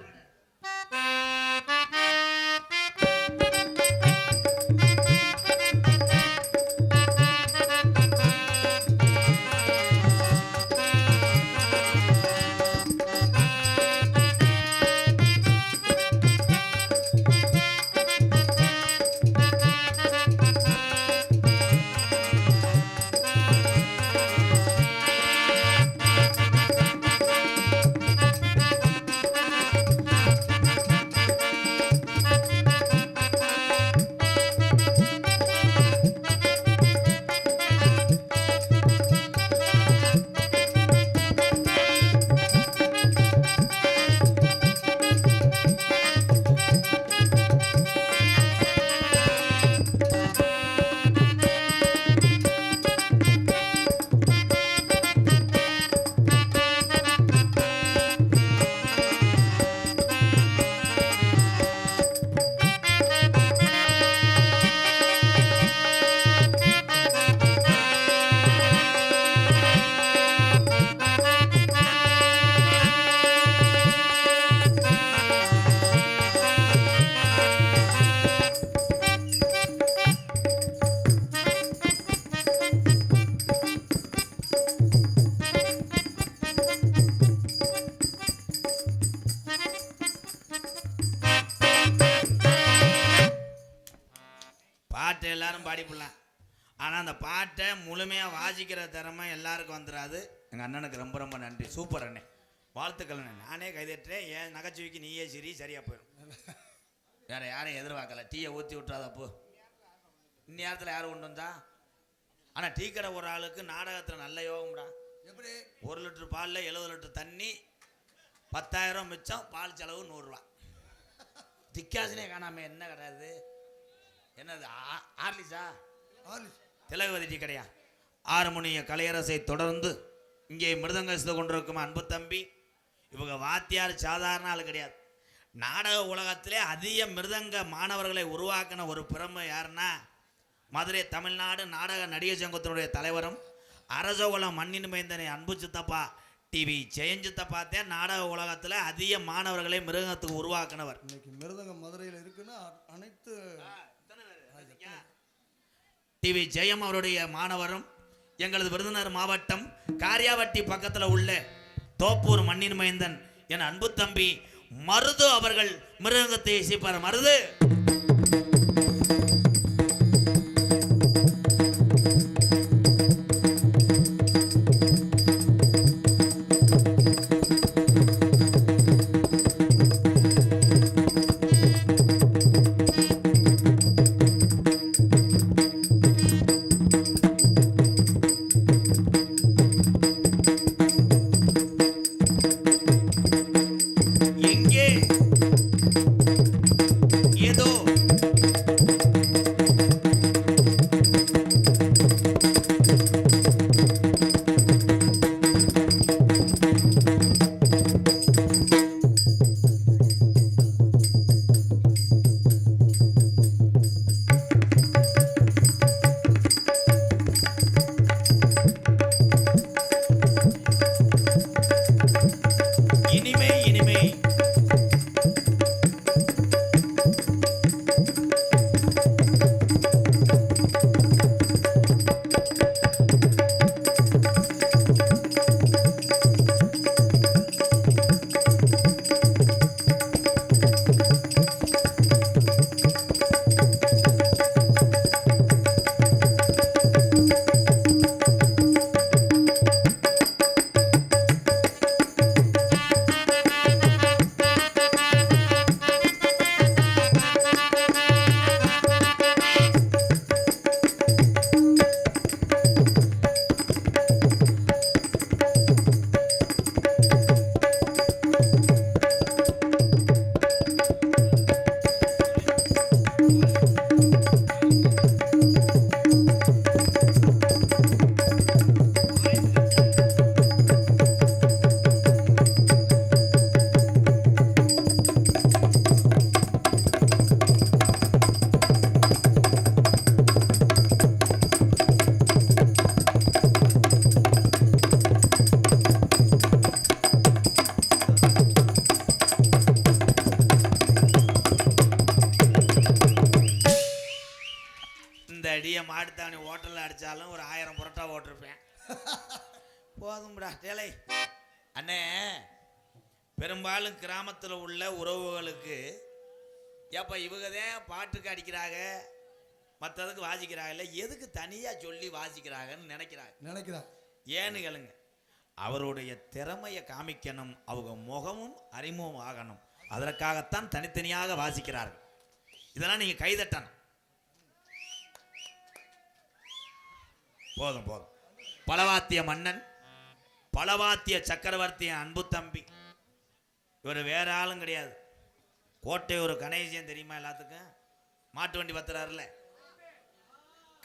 எல்லாரும் பாடிப்புடலாம். ஆனால் அந்த பாட்டை முழுமையாக வாசிக்கிற திறமை எல்லாருக்கும் வந்துடாது. எங்கள் அண்ணனுக்கு ரொம்ப ரொம்ப நன்றி. சூப்பர் அண்ணே, வாழ்த்துக்கள் அண்ணே. நானே கைதட்டுறேன். ஏன் நகைச்சுவைக்கு நீயே சரியாக போயிடும். வேற யாரையும் எதிர்பார்க்கல. டீயை ஊற்றி விட்டுறாதப்போ இந்நேரத்தில் யாரும் கொண்டு வந்தா. ஆனால் டீ கடை ஒரு ஆளுக்கு நாடகத்தில் நல்ல யோகம்டா. எப்படி 1 லிட்டர் பாலில் 70 லிட்டர் தண்ணி, 10,000 மிச்சம், பால் செலவு 100 ரூபா. திக்காசினே காணாம என்ன கிடையாது. என்னது ஆர்லிஸா? திலகவதி டீ கடையா? ஆறுமணிய கலையரசை தொடர்ந்து இங்கே மிருதங்க கொண்டிருக்கும் அன்பு தம்பி. இவங்க வாத்தியார் சாதாரண ஆள் கிடையாது. நாடக உலகத்திலே அதிக மிருதங்க மாணவர்களை உருவாக்கின ஒரு பெருமை யாருன்னா மதுரை தமிழ்நாடு நாடக நடிகர் சங்கத்தினுடைய தலைவரும் அரசகுலம் மண்ணின் மைந்தனை அன்பு சித்தப்பா டிவி ஜெயஞ்சித்தப்பா தான் நாடக உலகத்தில் அதிக மாணவர்களை மிருதங்கத்துக்கு உருவாக்கினவர். இன்னைக்கு மிருதங்கம் மதுரையில் இருக்குன்னா அனைத்து டிவி ஜெயம் அவருடைய மாணவரும் எங்களது விருதுநகர் மாவட்டம் காரியாவட்டி பக்கத்தில் உள்ள தோப்பூர் மண்ணின் மைந்தன் என் அன்பு தம்பி மருது அவர்கள் மிருதங்கத்தை இசைப்பார். மருது மாட்டுத்தாவணி ஹோட்டலில் அடித்தாலும் ஒரு 1000 புரோட்டா ஓட்டிருப்பேன். போதும்டா டேலை. அண்ணே, பெரும்பாலும் கிராமத்தில் உள்ள உறவுகளுக்கு ஏப்பா இவங்க தான் பாட்டுக்கு அடிக்கிறாங்க, மற்றதுக்கு வாசிக்கிறாங்கல்ல, எதுக்கு தனியாக சொல்லி வாசிக்கிறாங்கன்னு நினைக்கிறாங்க. ஏன்னு கேளுங்க, அவருடைய திறமையை காமிக்கணும், அவங்க முகமும் அறிமுகம் ஆகணும், அதற்காகத்தான் தனித்தனியாக வாசிக்கிறார்கள். இதெல்லாம் நீங்கள் கைதட்டணும். போதும் போதும். பலவாத்திய மன்னன், பலவாத்திய சக்கரவர்த்தி அன்பு தம்பி. இவர் வேற ஆளும் கிடையாது. கோட்டையூர் கணேசியன் தெரியுமா எல்லாத்துக்கும்? மாட்டு வண்டி பத்துறாருல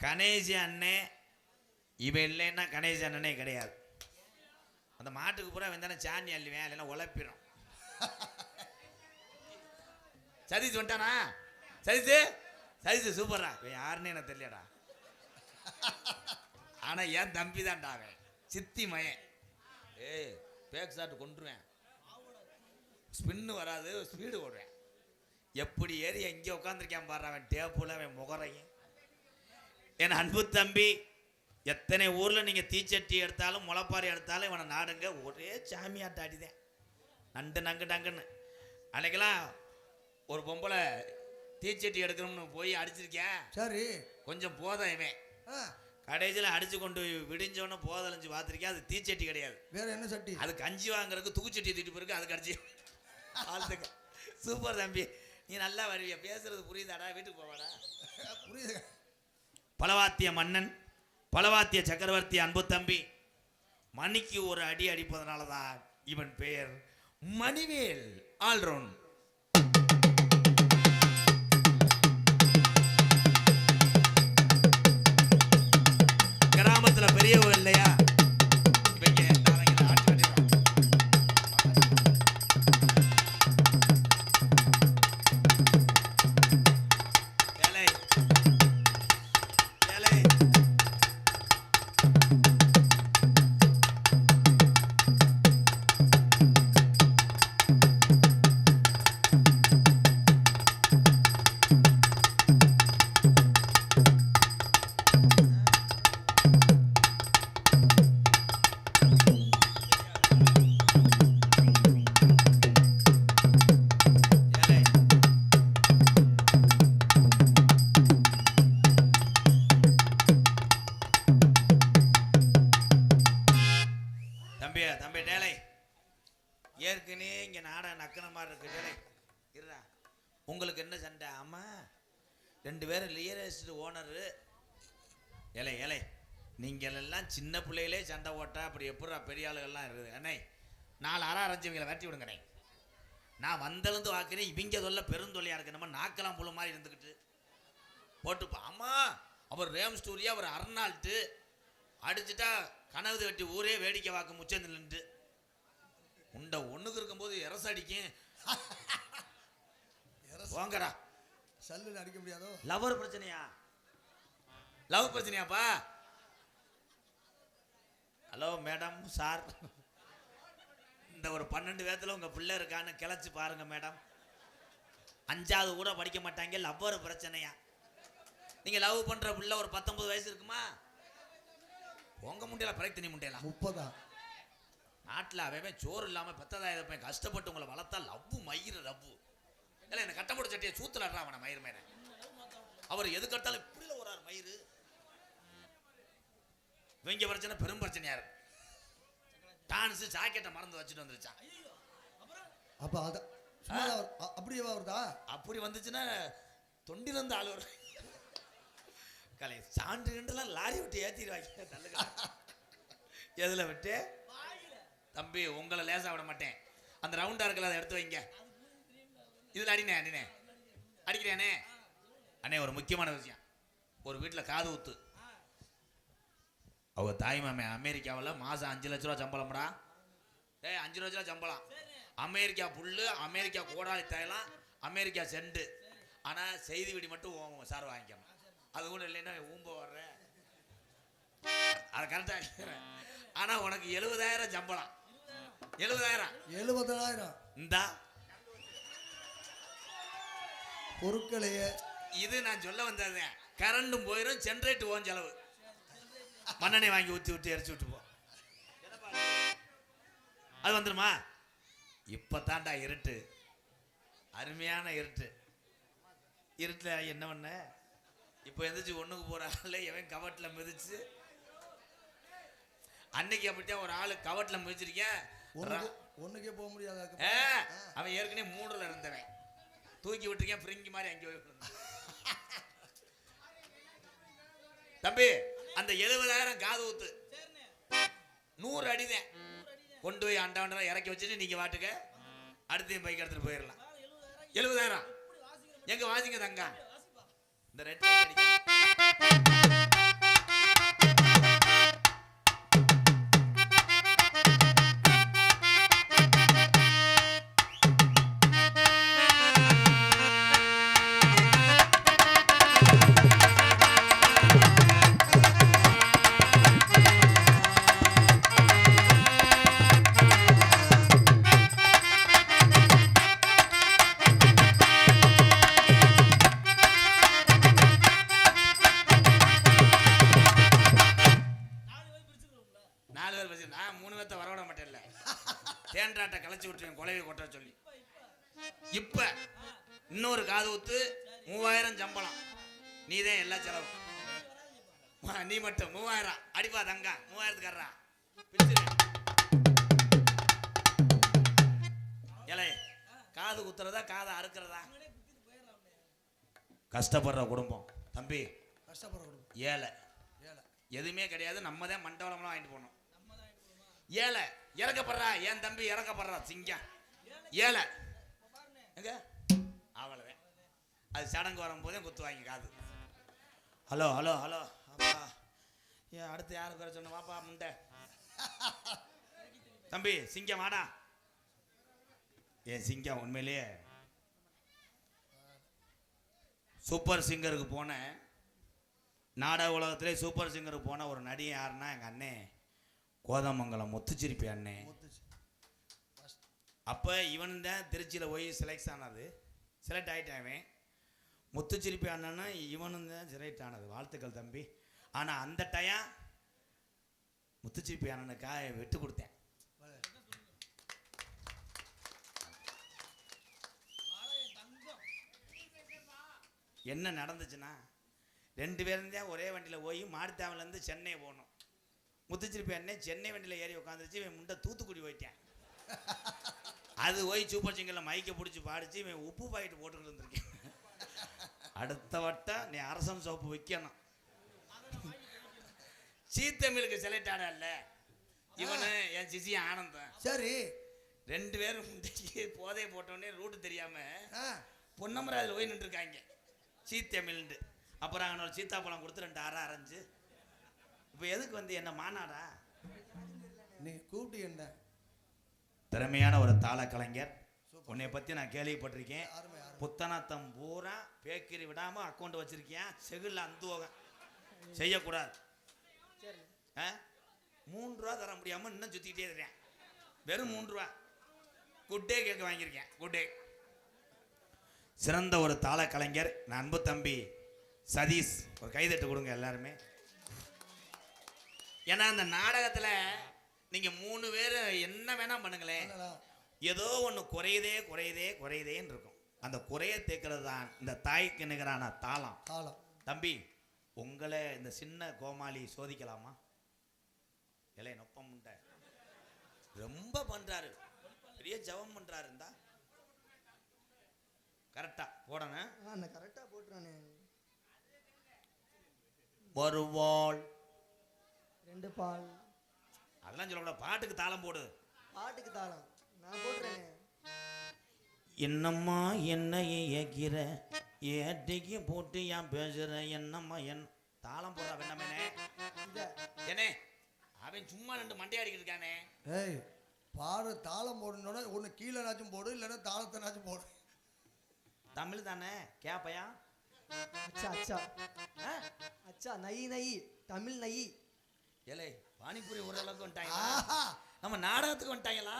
கணேசி அண்ணே. இவன் இல்லைன்னா கணேசி அண்ணனே கிடையாது. அந்த மாட்டுக்கு பூரா வந்தானே சாணி அள்ளுவேன், இல்லைன்னா உழைப்பிடும். சதீஷ் வந்துட்டானா? சதீஷ் சூப்பரா. இவன் யாருன்னு எனக்கு தெரியலடா. ஆனா ஏன் தம்பி தான்டா அவன், சித்தி மயன். பேக் ஷாட் கொண்டுருவேன், ஸ்பின்னு வராது, ஸ்பீடு ஓடுவேன். எப்படி ஏறி எங்கே உட்காந்துருக்கேன் பாரு அவன் டேப்புல, அவன் முகரையும். என் அன்பு தம்பி, எத்தனை ஊரில் நீங்கள் தீச்சட்டி எடுத்தாலும் முளைப்பாரி எடுத்தாலும் இவனை நாடுங்க ஒரே சாமியாட்ட அடிதேன். நண்டு நங்கு நங்குன்னு. அன்னைக்கெல்லாம் ஒரு பொம்பளை தீச்சட்டி எடுக்கணும்னு போய் அடிச்சிருக்கேன். சரி. கொஞ்சம் போதும் இவன். கடைசியில் அடிச்சு கொண்டு விடிஞ்சோன்னு போதலைஞ்சு பார்த்துருக்கேன். அது தீச்சட்டி கிடையாது. வேற என்ன சட்டி? அது கஞ்சி வாங்குறதுக்கு தூக்குச்சட்டி தூக்கிட்டு போயிருக்கு. அதுக்கு அடிச்சு ஆளுக்கு. சூப்பர் தம்பி, நீ நல்லா வருவிய. பேசுறது புரியுதாடா? வீட்டுக்கு போவாடா? புரியுது. பலவாத்திய மன்னன், பலவாத்திய சக்கரவர்த்தி அன்பு தம்பி மணிக்கு ஒரு அடி அடிப்பதனால தான் இவன் பெயர் மணிவேல் ஆல்ரவுண்ட். கிராமத்துல பெரியவங்க இல்லையா? தம்பி டேலை, ஏற்கனவே இங்க நாடகம் நக்கின மாதிரி இருக்கு. டேலை இருடா, உங்களுக்கு என்ன சண்டை? ஆமா, 2 பேரும் ரியல் எஸ்டேட் ஓனரு. ஏலை ஏலை, நீங்கள் எல்லாம் சின்ன பிள்ளையிலே சண்டை ஓட்டா அப்படி எப்படா பெரிய ஆளுகள்லாம் இருக்குது? அண்ணே 4 அரை அரைஞ்சவங்களை வெட்டி விடுங்கண்ணே. நான் வந்தளந்து வாக்குறேன், இவங்க சொல்ல பெருந்தொல்லையா இருக்கு. நம்ம நாக்கெல்லாம் புழு மாதிரி இருந்துக்கிட்டு போட்டுப்பா. ஆமா, அவர் ரேம் ஸ்டூரியா, அவர் அர்னால்ட்டு அடிச்சுட்டா கனவு வெட்டி ஊரே வேடிக்கை வாக்கு முச்சந்து நின்று உண்ட ஒண்ணுக்கு இருக்கும்போது எரச அடிக்கும். வாங்கடா, சல்லுன்னு அடிக்க முடியாதோ? லவர் பிரச்சனையா? லவ் பிரச்சனையாப்பா? ஹலோ மேடம், சார், இந்த ஒரு 12 பேத்துல உங்க பிள்ளை இருக்கான்னு கிளச்சு பாருங்க மேடம். 5வது கூட படிக்க மாட்டாங்க. லவ்வர் பிரச்சனையா? நீங்க லவ் பண்ற பிள்ளை ஒரு 19 வயசு இருக்குமா? உங்க முண்டையில பிறகு தனி முண்டையில 30. நாட்டில் அவன் சோறு இல்லாம 10,000 கஷ்டப்பட்டு உங்களை வளர்த்தா லவ்வு மயிறு லவ்வு. இல்லை என்ன கட்டப்பட்ட சட்டியை சூத்துலடுறா அவனை மயிறு மேல. அவர் எது கட்டாலும் இப்படி ஒரு மயிறு. இவங்க பிரச்சனை பெரும் பிரச்சனையா இருக்கு. டான்ஸ் ஜாக்கெட்டை மறந்து வச்சுட்டு வந்துருச்சான். அப்ப அத அப்படியே வருதா? அப்படி வந்துச்சுன்னா தொண்டிலிருந்து ஆள் வரும். கலை சான்று கண்டெல்லாம் லாரி விட்டு ஏற்றிடுவாங்க. எதுல விட்டு? தம்பி உங்களை லேசா விட மாட்டேன். அந்த ரவுண்டா இருக்கல அதை எடுத்து வைங்க. இதுல அடினே அடினே அடிக்கிறேனே. அண்ணே ஒரு முக்கியமான விஷயம், ஒரு வீட்டில் காது ஊத்து. அவங்க தாய் மாமே அமெரிக்காவில் மாதம் 5 லட்ச ரூபா சம்பளம்டா. 5 லட்ச ரூபா சம்பளம். அமெரிக்கா புல்லு, அமெரிக்கா கோடாலி தைலம், அமெரிக்கா செண்டு. ஆனால் செய்தி வீடி மட்டும் சார் வாங்கிக்கணும். அது கூட இல்லைன்னா ஊம்ப வர்றேன், அது கரெக்டாக இருக்கிறேன். ஆனால் உனக்கு 70,000 சம்பளம். 70,000 இந்தா பொருட்களையே. இது நான் சொல்ல வந்தது. கரண்டும் போயிடும், ஜென்ரேட் ஓன் செலவு. மண்ணெண்ணெய் வாங்கி ஊற்றி விட்டு எரிச்சு விட்டு போ, அது வந்துருமா? இப்போ தாண்டா இருட்டு, அருமையான இருட்டு. இருட்டில் என்ன பண்ண? இப்போ எந்திரிச்சு ஒண்ணுக்கு போறாள். எவன் கவட்டில் மிதிச்சு, அன்னைக்கு அப்படித்தான் ஒரு ஆளு கவட்டில் மிதிச்சிருக்கேன். ஒண்ணுக்கே போக முடியாது. அவன் ஏற்கனவே 3ல இருந்தவன் தூக்கி விட்டுருக்கேன். பிரிங்கி மாதிரி அங்கே தம்பி. அந்த 70,000 காது ஊத்து 100 அடிதான் கொண்டு போய் அண்டா இறக்கி வச்சுட்டு நீங்க வாட்டுக்க அடுத்த பைக் எடுத்துட்டு போயிடலாம். 70,000 எங்க வாசிங்க தங்க. இந்த ரெட் தேன்றாட்டை கலைச்சி விட்டுருவேன் கொலையை கொட்ட சொல்லி. இப்ப இன்னொரு காது ஊத்து 3000 சம்பளம், நீதான் எல்லா செலவும். நீ மட்டும் 3000 அடிப்பா தங்கா, 3000க்காரா பிடிச்சிரு. ஏலே, காது குத்துறதா காதை அறுக்கிறதா? கஷ்டப்படுற குடும்பம் தம்பி, கஷ்டப்படுற குடும்பம். ஏழை எதுவுமே கிடையாது, நம்ம தான் மண்டபம்லாம் வாங்கிட்டு போனோம். ஏழை இறக்கப்படுறா, என் தம்பி இறக்கப்படுறா சிங்கம். ஏழை எங்க அவ்வளோதான். அது சடங்கு வரும்போதே குத்துவாங்க காது. ஹலோ ஹலோ ஹலோ அப்பா, ஏன் அடுத்து யாரு பேர சொன்ன? வாப்பா முண்டை தம்பி சிங்கம் வாடா. என் சிங்கம் உண்மையிலேயே சூப்பர் சிங்கருக்கு போனேன். நாடக உலகத்திலே சூப்பர் சிங்கருக்கு போன ஒரு நடிகை யாருன்னா எங்கள் அண்ணே கோதமங்கலம் முத்துச்சிரிப்பி அண்ணே. அப்போ இவன் தான் திருச்சியில் போய் செலக்ட் ஆகிட்டாவே. முத்துச்சிரிப்பி அண்ணன்னா இவனும் தான் செலக்ட் ஆனது. வாழ்த்துக்கள் தம்பி. ஆனால் அந்த டயம் முத்துச்சிரிப்பி அண்ணனுக்காக விட்டு கொடுத்தேன். என்ன நடந்துச்சுன்னா, 2 பேரும் தான் ஒரே வண்டியில் போய் மாடுத்தாவிலேருந்து சென்னை போகணும். முத்துச்சிரிப்பி அண்ணே சென்னை வண்டியில் ஏறி உட்காந்துருச்சு. இவன் முண்டை தூத்துக்குடி போயிட்டேன். அது போய் சூப்பர் சிங்கரில் மைக்கை பிடிச்சி பாடிச்சு. இவன் உப்பு பாக்கெட்டு போட்டுக்கிட்டு இருந்திருக்கேன். அடுத்த வட்டம் நீ அரசன் சோப்பு வைக்கணும். சீத்தமிழுக்கு செலக்ட் ஆடல இவனு, என் சிசி ஆனந்தம். சரி, 2 பேரும் போதையை போட்டோடனே ரூட்டு தெரியாம பொன்னமராஜில் போய் நின்றுருக்காங்க சீத்தமிழ்ண்டு. அப்புறம் அங்கே ஒரு சீத்தாப்பழம் கொடுத்து 2 அரை அரைஞ்சு. இப்போ எதுக்கு வந்து என்ன மாநாடா? நீ கூப்பிட்டு என்ன? திறமையான ஒரு தாள கலைஞர். உன்னை பற்றி நான் கேள்விப்பட்டிருக்கேன். புத்தனத்தம் பூரா பேக்கரி விடாமல் அக்கௌண்ட் வச்சிருக்கேன். செகுல அந்துவகம் செய்யக்கூடாது. 3 ரூபா தர முடியாமல் இன்னும் சுற்றிக்கிட்டே இருக்கேன். வெறும் 3 ரூபா குட்டே கேட்க வாங்கியிருக்கேன். குட்டே சிறந்த ஒரு தாள கலைஞர். நான் அன்பு தம்பி சதீஷ், ஒரு கைதட்டு கொடுங்க எல்லாருமே. ஏன்னா அந்த நாடகத்தில் நீங்கள் 3 பேர் என்ன வேணால் பண்ணுங்களேன், ஏதோ ஒன்று குறையுதேன்னு இருக்கும். அந்த குறைய தேக்கிறது தான் இந்த தாய்க்கு நிகரான தாளம். தம்பி, உங்களை இந்த சின்ன கோமாளி சோதிக்கலாமா? இலை நொப்பம் உண்ட ரொம்ப பண்ணுறாரு, பெரிய ஜபம் பண்ணுறாரு. இருந்தா கரெக்டாக போடணும். கரெக்டாக போட்டுறானே. வருவாள் 2 பால் அதெல்லாம் சொல்லக்கூடாது. பாட்டுக்கு தாளம் போடு. பாட்டுக்கு தாளம் நான் போடுறேன். என்னம்மா என்னையே ஏக்கிற, ஏட்டைக்கு போட்டு ஏன் பேசுற, என்னம்மா தாளம் போடுறா வேண்டாமே. என்னே அவன் சும்மா 2 மண்டையாடிக்கிட்டு இருக்கானே. ஏய், பாடு தாளம் போடணுன்னா ஒன்று கீழேனாச்சும் போடு, இல்லைன்னா தாளத்தைனாச்சும் போடு. தமிழ் தானே கேப்பையா? அச்சா அச்சா அச்சா, நை நை தமிழ் நை. ஏலே, பானிபூரி ஓரளவுக்கு வந்துட்டாங்களா? நம்ம நாடகத்துக்கு வந்துட்டாங்களா?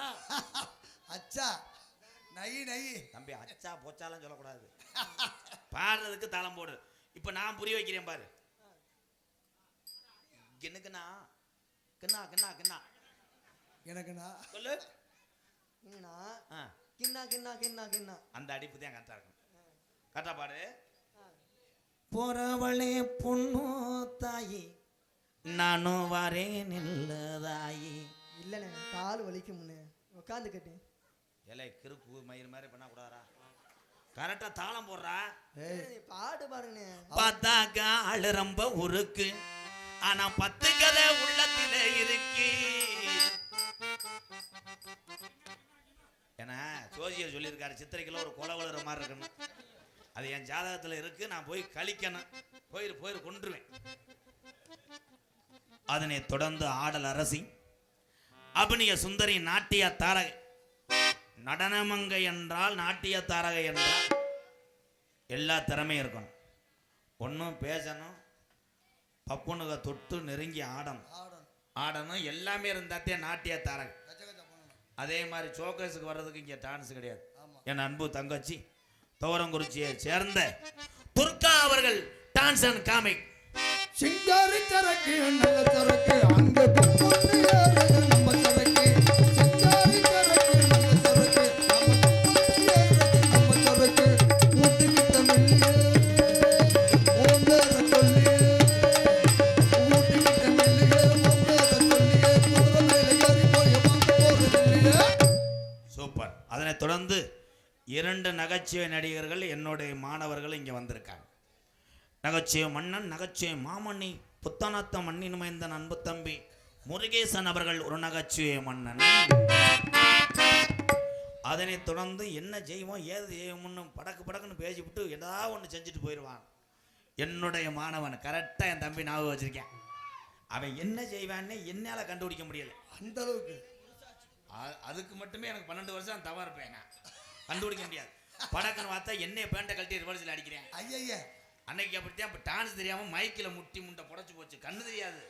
அச்சா நை நை தம்பி, அச்சா பொச்சாலாம் சொல்லக்கூடாது. பாடுறதுக்கு தாளம் போடு. இப்போ நான் புரிய வைக்கிறேன் பாரு. எனக்குண்ணா கிண்ணா கிண்ணா கிண்ணா எனக்குண்ணா சொல்லு. கிண்ணா கிண்ணா கிண்ணா கிண்ணா அந்த அடிப்பு தான் கரெக்டாக இருக்கும். கரெக்டா பாடு. போறவளே பொண்ணு தாயி, நானும் வரேன் நில்லதாயி. இல்லைண்ணே, கால் வலிக்கும் முன்னே உட்காந்துக்கிட்டு. ஏலே, கிறுக்கு மயிர் மாதிரி பண்ணக்கூடாதா? கரெக்டா தாளம் போடுறா. பாட்டு பாருங்கண்ணே. பார்த்தாக்கா ஆளு ரொம்ப உருக்கு, ஆனா 10 கதை உள்ளத்தில இருக்கு. ஏன்னா ஜோசியர் சொல்லியிருக்காரு, சித்திரைக்குள்ள ஒரு கொலை வளர மாதிரி இருக்கணும். அது என் ஜாதகத்தில் இருக்கு. நான் போய் கழிக்கணும். போயிரு கொன்றுவேன். அதனை தொடர்ந்து ஆடல் அரசி, அபிநய சுந்தரி, நாட்டிய தாரகை. நடனமங்கை என்றால், நாட்டிய தாரகை என்றால் எல்லா திறமையும் இருக்கணும். ஒன்றும் பேசணும், பப்புனுக தொட்டு நெருங்கி ஆடணும், எல்லாமே இருந்தாத்தே நாட்டிய தாரகை. அதே மாதிரி சோகஸுக்கு வர்றதுக்கு இங்கே டான்ஸ் கிடையாது. என் அன்பு தங்கச்சி துவரங்குறிச்சியை சேர்ந்த துர்கா அவர்கள் டான்ஸ் அண்ட் காமிக். சிங்காரி சரக்கு நல்ல சரக்கு, அங்க நம்ம சரக்கு. சிங்காரி சரக்கு நல்ல சரக்கு, நம்ம சரக்கு. ஊட்டிக்கு தமிழ் அதனைத் தொடர்ந்து 2 நகைச்சுவை நடிகர்கள் என்னுடைய மாணவர்கள் இங்கே வந்திருக்காங்க. நகைச்சுவை மன்னன், நகைச்சுவை மாமணி, புத்தனத்த மண்ணின் மைந்தன் அன்பு தம்பி முருகேசன் அவர்கள் ஒரு நகைச்சுவை மன்னன். அதனைத் தொடர்ந்து என்ன செய்வோம் ஏது செய்வோம்னு படக்குன்னு பேசிவிட்டு ஏதாவது ஒன்று செஞ்சுட்டு போயிடுவான். என்னுடைய மாணவன் கரெக்டாக என் தம்பி ஞாபகம் வச்சிருக்கேன். அவன் என்ன செய்வான்னு என்னால் கண்டுபிடிக்க முடியல. அந்த அளவுக்கு அதுக்கு மட்டுமே எனக்கு 12 வருஷம் தவறு இருப்பேன். நான் கண்டுபிடிக்க முடியாது. படக்குன்னு பார்த்தா என்னைய பேண்டை கழட்டி ரிவர்ஸில் அடிக்கிறேன். ஐயா அன்னைக்கு அப்படித்தான். இப்போ டான்ஸ் தெரியாமல் மைக்கில் முட்டி முண்டை புடச்சி போச்சு. கண்ணு தெரியாது.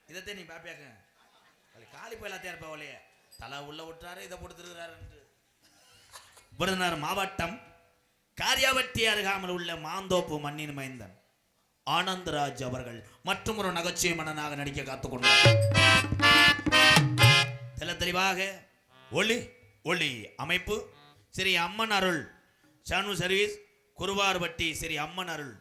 இதைத்தான் நீ பாப்பியாக்க காலி போயலாத்தையா இருப்பாவலையே. தலை உள்ள விட்டுறாரு, இதை போட்டுருக்கிறாரு. விருதுநகர் மாவட்டம் காரியாவட்டி அருகாமல் உள்ள மாந்தோப்பு மண்ணின் மைந்தன் ஆனந்தராஜ் அவர்கள் மற்றும் ஒரு நகைச்சுவை மன்னனாக நடிக்க காத்துக்கொண்டார். தெளிவாக ஒளி அமைப்பு ஸ்ரீ அம்மன் அருள் சானு சர்வீஸ் குருவார்பட்டி ஸ்ரீ அம்மன் அருள்